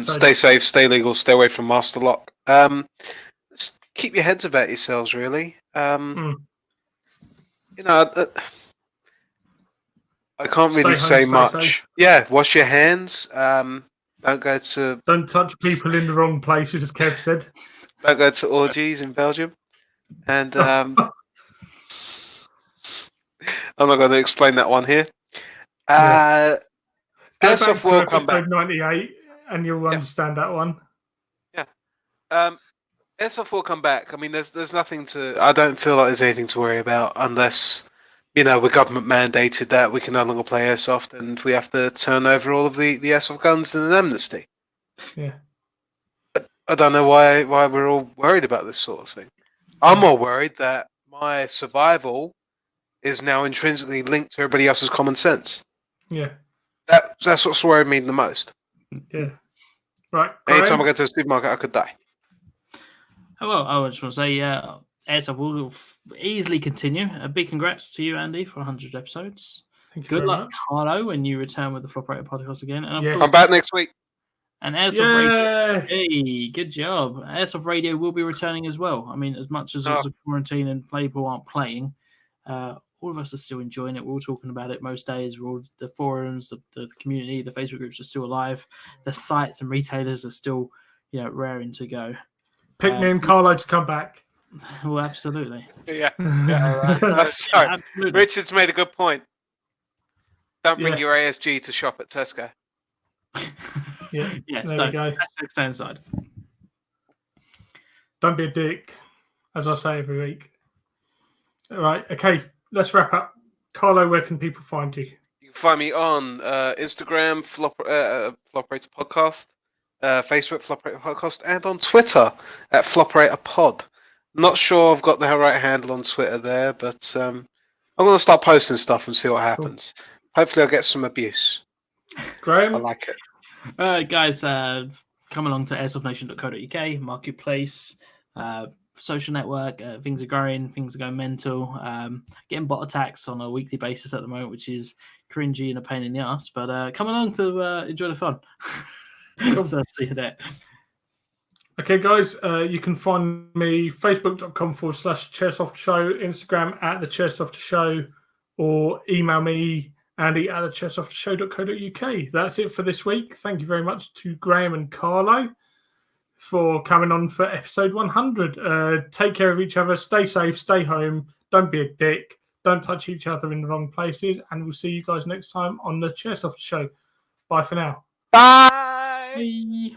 Stay safe, stay legal, stay away from Master Lock. Just keep your heads about yourselves, really. You know, I can't really say much. Safe. Yeah, wash your hands. Don't touch people in the wrong places, as Kev said. Don't go to orgies in Belgium. And I'm not going to explain that one here. Airsoft will come back. 98, and you'll understand that one. Yeah. Airsoft will come back. I mean, there's nothing to. I don't feel like there's anything to worry about unless, you know, we're government mandated that we can no longer play airsoft, and we have to turn over all of the airsoft guns in an amnesty. Yeah. I don't know why we're all worried about this sort of thing. I'm more worried that my survival is now intrinsically linked to everybody else's common sense. Yeah. That's what's worried me the most. Yeah. Right. Anytime I go to the supermarket, I could die. Well, I just want to say, Airsoft will easily continue. A big congrats to you, Andy, for 100 episodes. Good luck, Carlo, when you return with the Floperator Podcast again. And I'm back next week. And Airsoft Radio, hey, good job. Airsoft Radio will be returning as well. I mean, as much as it's a quarantine and people aren't playing, all of us are still enjoying it. We're all talking about it most days. The forums, the community, the Facebook groups are still alive. The sites and retailers are still, raring to go. Pick me and Carlo to come back. Well, absolutely. Yeah. Sorry. Absolutely. Richard's made a good point. Don't bring your ASG to shop at Tesco. Yes, there we go. Stay inside. Don't be a dick, as I say every week. All right, okay, let's wrap up. Carlo, where can people find you? You can find me on Instagram, Floperator Podcast, Facebook, Floperator Podcast, and on Twitter at Floperator Pod. Not sure I've got the right handle on Twitter there, but I'm going to start posting stuff and see what happens. Cool. Hopefully I'll get some abuse. Graham? I like it. Guys, come along to airsoftnation.co.uk, marketplace, social network. Things are growing, things are going mental. Getting bot attacks on a weekly basis at the moment, which is cringy and a pain in the ass. But come along to enjoy the fun. So see you there. Okay, guys, you can find me facebook.com/Chairsofter Show, Instagram at the Chairsofter Show, or email me Andy at thechairsoftershow.co.uk. That's it for this week. Thank you very much to Graham and Carlo for coming on for episode 100. Take care of each other. Stay safe. Stay home. Don't be a dick. Don't touch each other in the wrong places. And we'll see you guys next time on the Chairsofter Show. Bye for now. Bye. Bye.